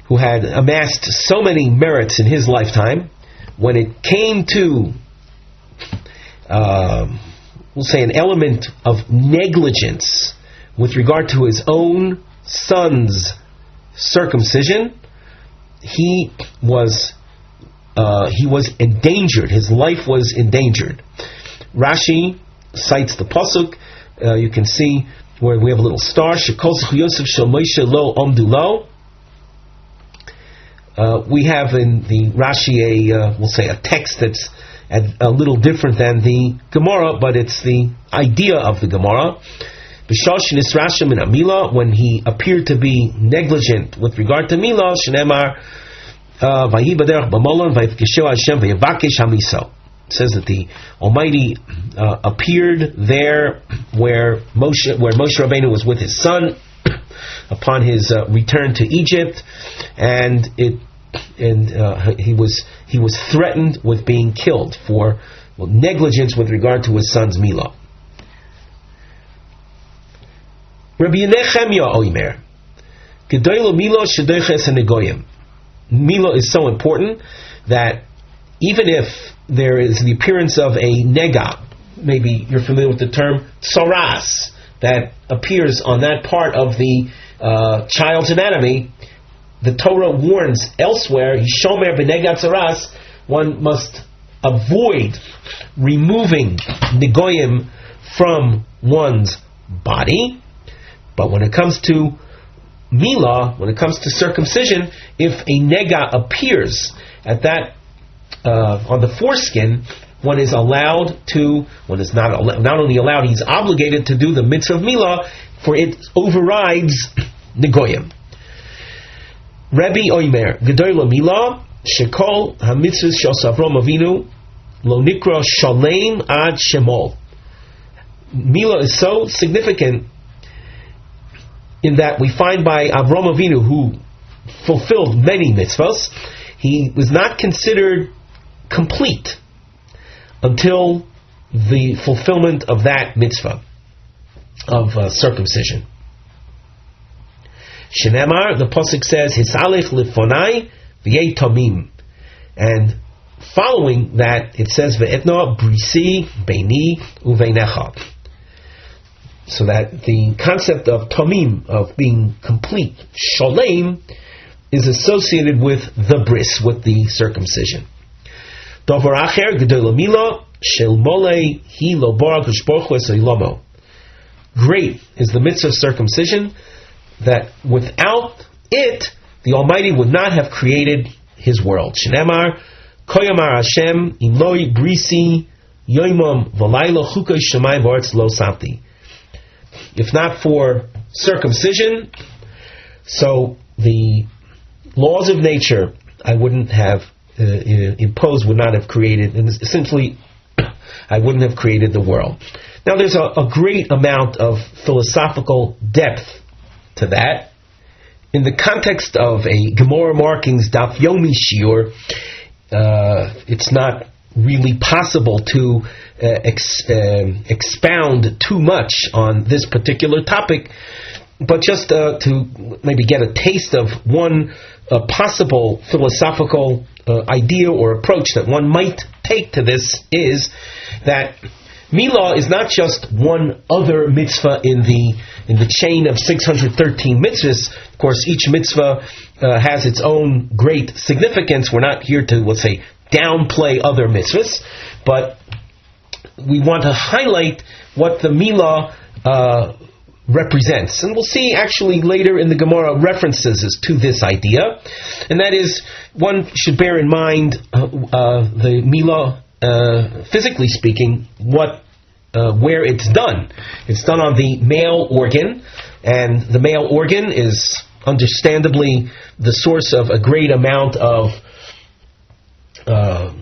who had amassed so many merits in his lifetime, when it came to, we'll say, an element of negligence with regard to his own son's circumcision, he was endangered. His life was endangered. Rashi cites the pasuk. You can see where we have a little star. Shekol zechuyosef shel Moshe lo omdu lo. We have in the Rashi we'll say a text that's a little different than the Gemara, but it's the idea of the Gemara. B'shosh nisrashem in Amila, when he appeared to be negligent with regard to Mila, shenemar vayi baderach b'molon vayifkesheu Hashem vayevakesh hamiso. It says that the Almighty appeared there where Moshe Rabbeinu was with his son upon his return to Egypt, and he was threatened with being killed for negligence with regard to his son's Mila. Rabbi Nechemia Oimer, Gedoylo Milo Shedoiches HaNegoyim. Mila is so important that even if there is the appearance of a nega, maybe you're familiar with the term tsaras, that appears on that part of the child's anatomy, the Torah warns elsewhere, Hishomer b'nega tsaras, one must avoid removing negoyim from one's body. But when it comes to Mila, when it comes to circumcision, if a nega appears at that on the foreskin, one is not only allowed, he's obligated to do the mitzvah of Mila, for it overrides negoyim. Rabbi Oimer, Gedoyla Mila, Shekol HaMitzvahs Shel Avram Avinu, Lo Nikra Shalem Ad Shemol. Mila is so significant in that we find by Avram Avinu, who fulfilled many mitzvahs, he was not considered complete until the fulfillment of that mitzvah of circumcision. Shenemar, the pasuk says, Hisalech lifonai v'yei tamim, and following that it says ve'etna brisi beini uveinecha. So that the concept of tamim, of being complete, shalem, is associated with the bris, with the circumcision. Davar acher gedola mila shel molei hi lo barak u'shborchu es ilamo. Great is the mitzvah of circumcision, that without it, the Almighty would not have created His world. Shenemar koyamar Hashem imloi brisi yoimam v'laylo chukei shemai v'aretz lo samti. If not for circumcision, so the laws of nature I wouldn't have imposed, would not have created, and essentially I wouldn't have created the world. Now there's a great amount of philosophical depth to that. In the context of a Gemara markings Daf Yomi shiur, it's not really possible to expound too much on this particular topic, but just to maybe get a taste of one possible philosophical idea or approach that one might take to this is that Milah is not just one other mitzvah in the chain of 613 mitzvahs. Of course, each mitzvah has its own great significance. We're not here to, let's say, downplay other mitzvahs, but we want to highlight what the Milah represents. And we'll see actually later in the Gemara references to this idea. And that is, one should bear in mind the Milah, physically speaking, where it's done. It's done on the male organ, and the male organ is understandably the source of a great amount of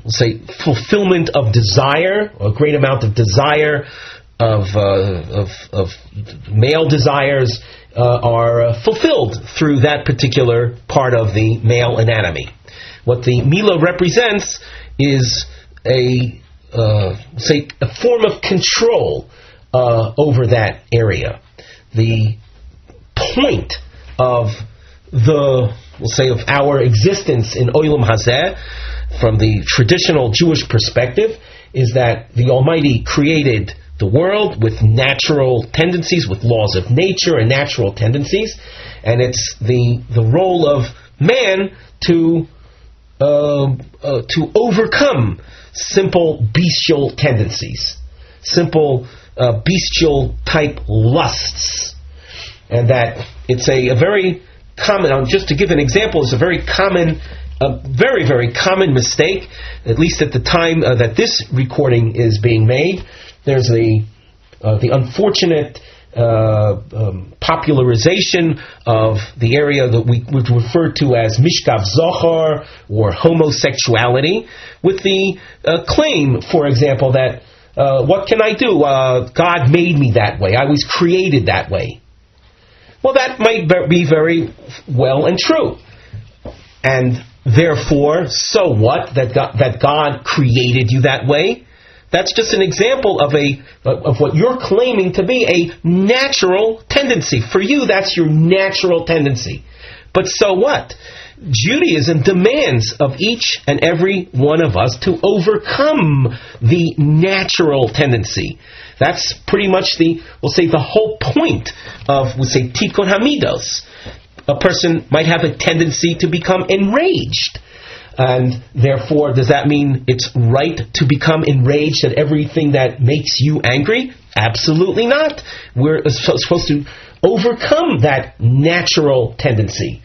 say fulfillment of desire, a great amount of desire of male desires are fulfilled through that particular part of the male anatomy. What the Milah represents is a form of control over that area. The point of the we'll say, of our existence in Olam Hazeh, from the traditional Jewish perspective, is that the Almighty created the world with natural tendencies, with laws of nature and natural tendencies, and it's the role of man to overcome simple bestial tendencies, simple bestial type lusts, and that it's a very common, just to give an example, it's a very common, very, very common mistake, at least at the time that this recording is being made. There's the unfortunate popularization of the area that we would refer to as mishkav zohar, or homosexuality, with the claim, for example, that what can I do? God made me that way. I was created that way. Well, that might be very well and true. And therefore, so what? That God created you that way? That's just an example of what you're claiming to be a natural tendency. For you, that's your natural tendency. But so what? Judaism demands of each and every one of us to overcome the natural tendency. That's pretty much the whole point of, Tikkun Hamidos. A person might have a tendency to become enraged. And therefore, does that mean it's right to become enraged at everything that makes you angry? Absolutely not. We're supposed to overcome that natural tendency.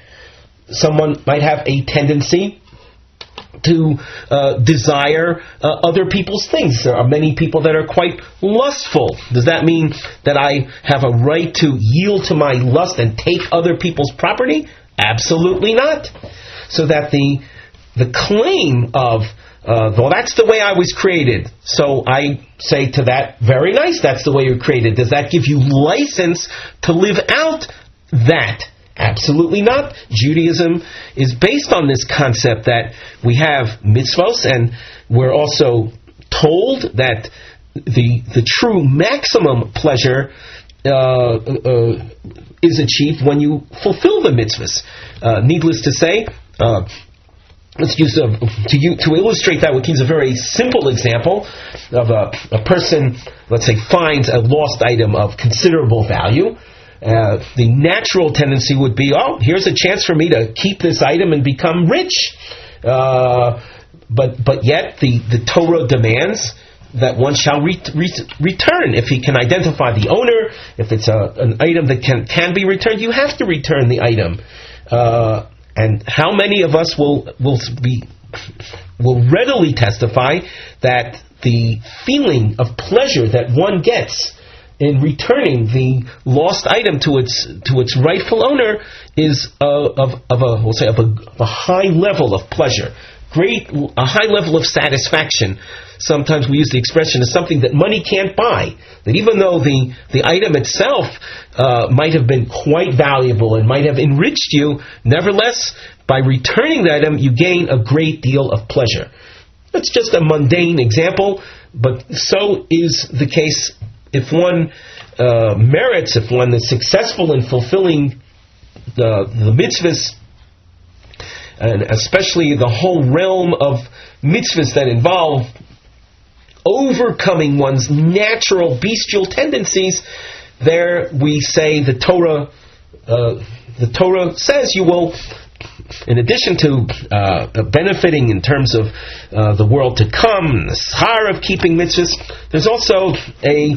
Someone might have a tendency to desire other people's things. There are many people that are quite lustful. Does that mean that I have a right to yield to my lust and take other people's property? Absolutely not. So that the claim of, well, that's the way I was created. So I say to that, very nice, that's the way you're created. Does that give you license to live out that? Absolutely not. Judaism is based on this concept that we have mitzvos, and we're also told that the true maximum pleasure is achieved when you fulfill the mitzvahs. Needless to say, let's use to illustrate that. We can use a very simple example of a person, let's say, finds a lost item of considerable value. The natural tendency would be, here's a chance for me to keep this item and become rich. But yet the Torah demands that one shall return. If he can identify the owner, if it's an item that can be returned, you have to return the item. And how many of us will readily testify that the feeling of pleasure that one gets in returning the lost item to its rightful owner is of a high level of pleasure, a high level of satisfaction. Sometimes we use the expression as something that money can't buy. That even though the item itself might have been quite valuable and might have enriched you, nevertheless, by returning the item, you gain a great deal of pleasure. That's just a mundane example, but so is the case if one merits, if one is successful in fulfilling the mitzvahs, and especially the whole realm of mitzvahs that involve overcoming one's natural bestial tendencies, there we say the Torah says you will, in addition to benefiting in terms of the world to come, the schar of keeping mitzvahs, there's also a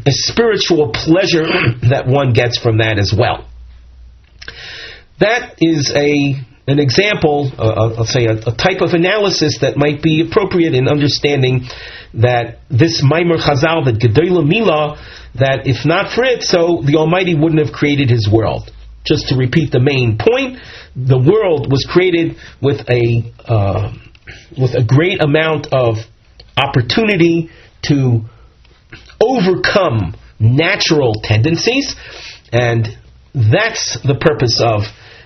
spiritual pleasure that one gets from that as well. That is an example, I'll say a type of analysis that might be appropriate in understanding that this Maimer Chazal, that Gedolah Milah, that if not for it, so the Almighty wouldn't have created His world. Just to repeat the main point, the world was created with a great amount of opportunity to overcome natural tendencies, and that's the purpose of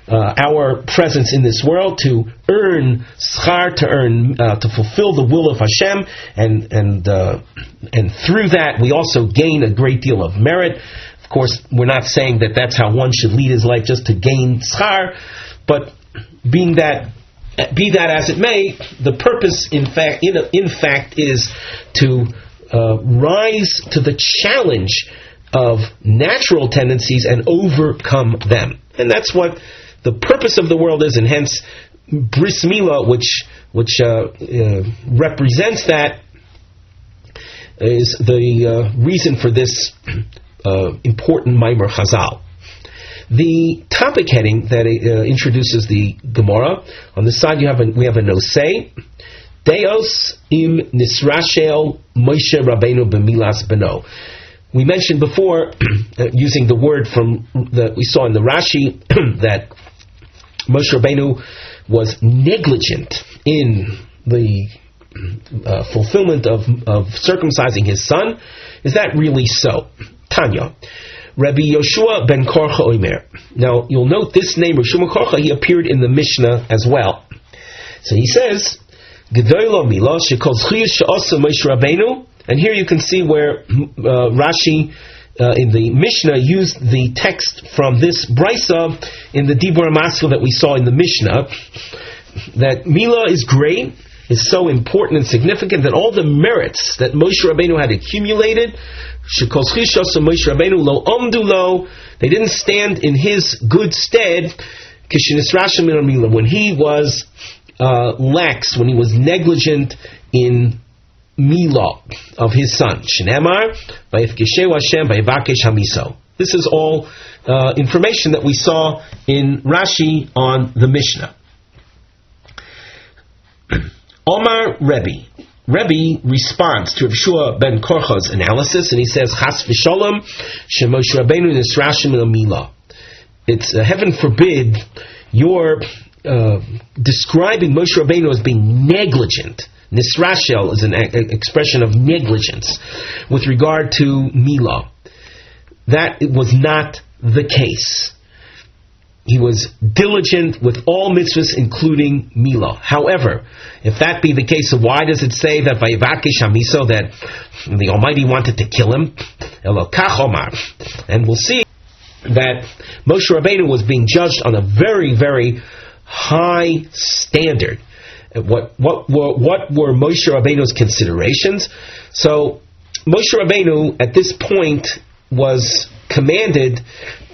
our presence in this world, to earn schar, to fulfill the will of Hashem, and through that we also gain a great deal of merit. Of course, we're not saying that that's how one should lead his life, just to gain schar, But be that as it may, the purpose, in fact, is to rise to the challenge of natural tendencies and overcome them. And that's what the purpose of the world is, and hence Bris Milah, which represents that, is the reason for this important Maimer Chazal. The topic heading that introduces the Gemara, on the side we have a nosei, Deos im nisrashel Moshe Rabbeinu b'milas beno. We mentioned before, using the word from that we saw in the Rashi, that Moshe Rabbeinu was negligent in the fulfillment of circumcising his son. Is that really so? Tanya, Rabbi Yoshua ben Korcha Omer. Now you'll note this name, Rabbi Yoshua ben Korcha, he appeared in the Mishnah as well. So he says, Gedoylo Milah shekol zchiyus she'asa Moshe Rabbeinu. And here you can see where Rashi in the Mishnah used the text from this brisa in the Dibur HaMaskil that we saw in the Mishnah, that Milah is great, is so important and significant that all the merits that Moshe Rabbeinu had accumulated, they didn't stand in his good stead when he was lax, when he was negligent in Milah of his son. This is all information that we saw in Rashi on the Mishnah. Omar Rebbe. Rebbe responds to Rav Shua ben Korcha's analysis, and he says, Chas v'sholom sheMoshe Rabbeinu nisrashim milah. It's heaven forbid you're describing Moshe Rabbeinu as being negligent. Nisrashel is an expression of negligence with regard to Milah. That was not the case. He was diligent with all mitzvahs, including Milah. However, if that be the case, so why does it say that Vayivakish Hamiso, that the Almighty wanted to kill him? Elokach Omar. And we'll see that Moshe Rabbeinu was being judged on a very, very high standard. What were Moshe Rabbeinu's considerations? So Moshe Rabbeinu at this point was commanded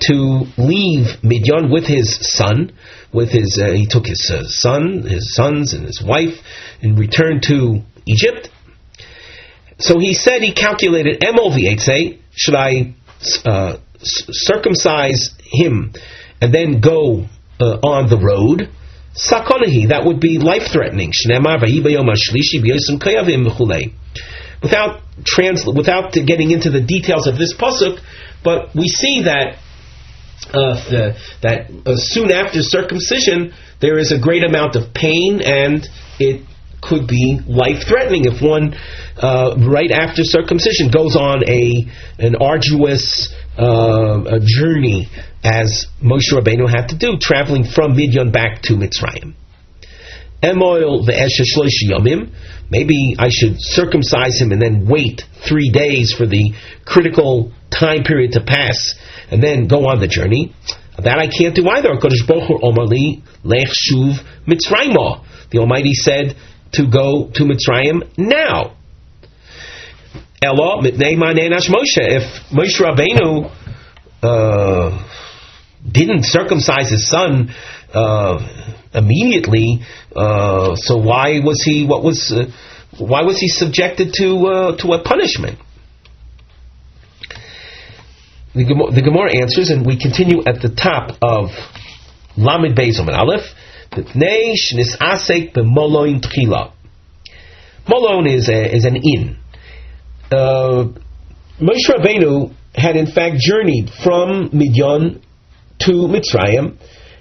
to leave Midyan with his son, he took his son, his sons, and his wife, and returned to Egypt. So he said, he calculated, Emol v'etzei, should I circumcise him and then go on the road? Sakonahi, that would be life-threatening. Without getting into the details of this pasuk, but we see that soon after circumcision there is a great amount of pain, and it could be life-threatening if one right after circumcision goes on an arduous journey, as Moshe Rabbeinu had to do, traveling from Midyan back to Mitzrayim. Emoil ve'esha shlosh yomim. Maybe I should circumcise him and then wait 3 days for the critical time period to pass, and then go on the journey. That I can't do either. HaKadosh Baruch Hu Omar li lech shuv Mitzrayim. The Almighty said to go to Mitzrayim now. Elo mitnei manei nash Moshe. If Moshe Rabbeinu didn't circumcise his son immediately, so why was he subjected to a punishment? The Gemara answers, and we continue at the top of Lamed Beis Amud Aleph. Pnei shnisasek b'moloin tchila. Molon is an inn. Moshe Rabbeinu had in fact journeyed from Midyan to Mitzrayim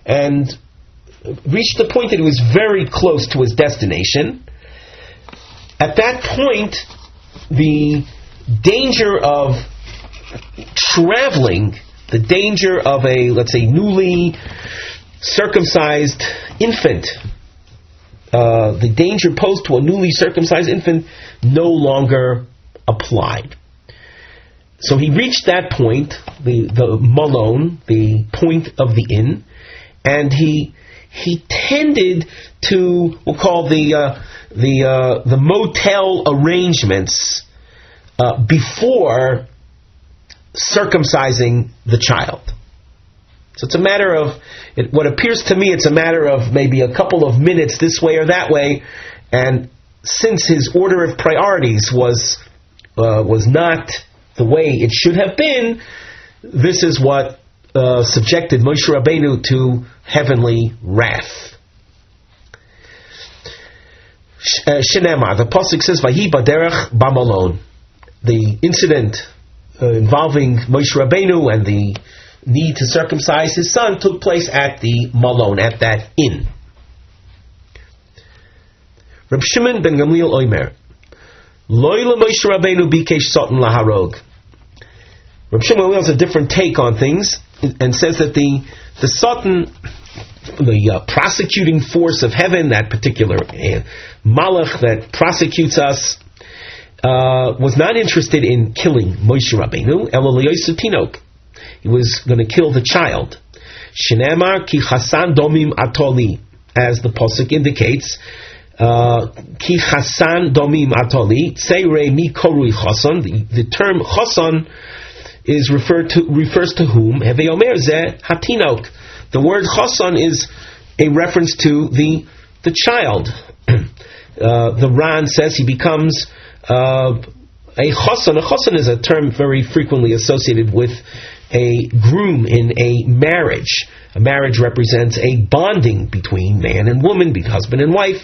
and reached the point that he was very close to his destination. At that point, the danger of traveling, the danger of a, let's say, newly circumcised infant, the danger posed to a newly circumcised infant no longer applied. So he reached that point, the malon, the point of the inn, and he he tended to, we'll call the motel arrangements before circumcising the child. So it's a matter of, what appears to me, it's a matter of maybe a couple of minutes this way or that way, and since his order of priorities was not the way it should have been, this is what subjected Moshe Rabbeinu to heavenly wrath. Shenemar, the pasuk says, "Vahi baderech b'malon." The incident involving Moshe Rabbeinu and the need to circumcise his son took place at the malon, at that inn. Reb Shimon ben Gamliel Omer, Loi Moshe Rabbeinu bikesh sotan laharog. Reb Shimon has a different take on things and says that the sotan, the prosecuting force of heaven, that particular malach that prosecutes us, was not interested in killing Moshe Rabbeinu. Elo liyosu tinok. He was going to kill the child. Shenemar ki chasan domim atoli, as the pasuk indicates. Ki chasan domim atoli tseirei mi korui chasan. The term chasan refers to whom? Heve omer ze hatinok. The word chasan is a reference to the child. The Ran says he becomes a chasan. A chasan is a term very frequently associated with a groom in a marriage. A marriage represents a bonding between man and woman, between husband and wife.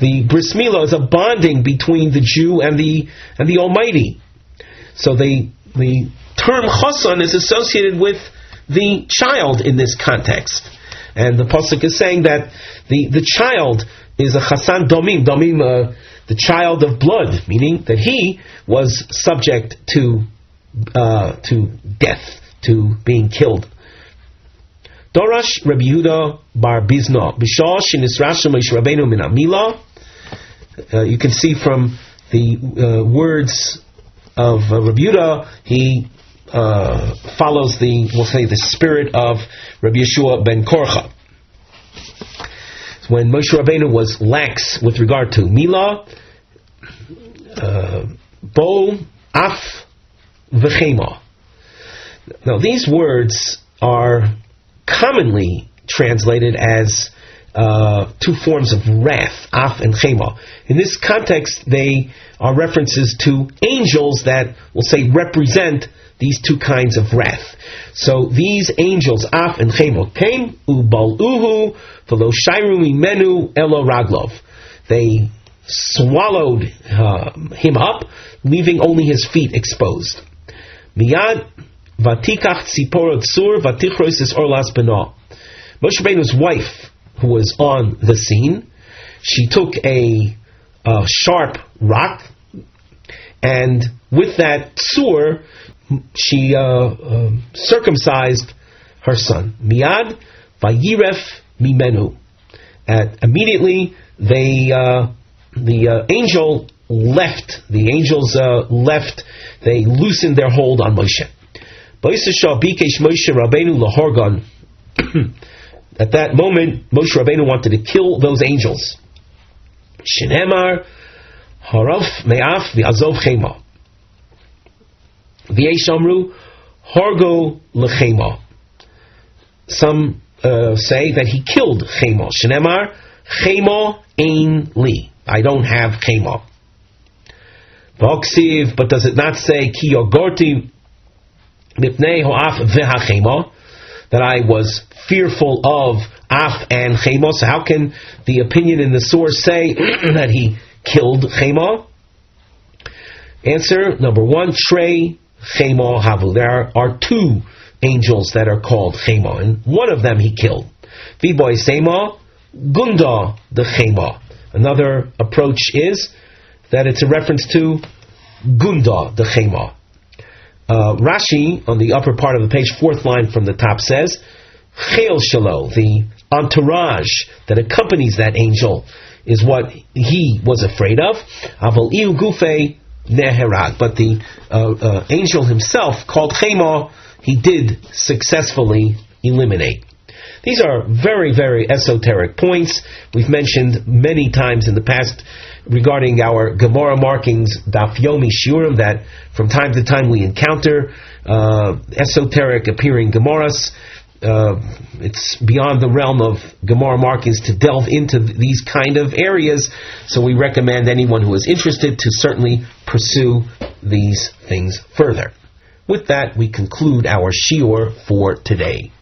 The bris milah is a bonding between the Jew and the Almighty. So the term chasan is associated with the child in this context. And the pasuk is saying that the child is a chasan domim, the child of blood, meaning that he was subject to death, to being killed. Dorash Rabbi Yehuda bar Bizna b'shah shenisrasha Moshe Rabbeinu min hamila. You can see from the words of Rabbi Yehuda, he follows the spirit of Rabbi Yeshua ben Korcha. When Moshe Rabbeinu was lax with regard to Milah, Bo, Af, V'chema. Now these words are commonly translated as two forms of wrath, Af and Chema. In this context, they are references to angels that, we'll say, represent these two kinds of wrath. So these angels, Af and Chema, came ubal'uhu v'lo shayru mimenu elo raglov. They swallowed him up, leaving only his feet exposed. Miyad vatikach tzipor tzur vatichros es orlas beno. Moshe Rabbeinu's wife, who was on the scene, she took a sharp rock, and with that tzur, she circumcised her son. Miyad vayiref mimenu. Immediately, the angel left. The angels left. They loosened their hold on Moshe. At that moment, Moshe Rabbeinu wanted to kill those angels. Shenemar harav me'af v'azov chema. V'yeshamru hargo l'chema. Some say that he killed chema. Shenemar chema ein li. I don't have chema. V'oksiv, but does it not say ki yogorti mipnei ho'af v'hachema, that I was fearful of af and chema? So how can the opinion in the source say that he killed chema? Answer number one: Trey chema havu. There are two angels that are called chema, and one of them he killed. V'boy sema gunda the chema. Another approach is that it's a reference to Gunda, the Chema. Rashi, on the upper part of the page, fourth line from the top, says, Chel Shalo, the entourage that accompanies that angel, is what he was afraid of. Aval iu gufe neherag. But the angel himself, called Chema, he did successfully eliminate. These are very, very esoteric points. We've mentioned many times in the past regarding our Gemara markings, Daf Yomi shiurim, that from time to time we encounter esoteric appearing Gemaras. It's beyond the realm of Gemara markings to delve into these kind of areas, so we recommend anyone who is interested to certainly pursue these things further. With that, we conclude our shiur for today.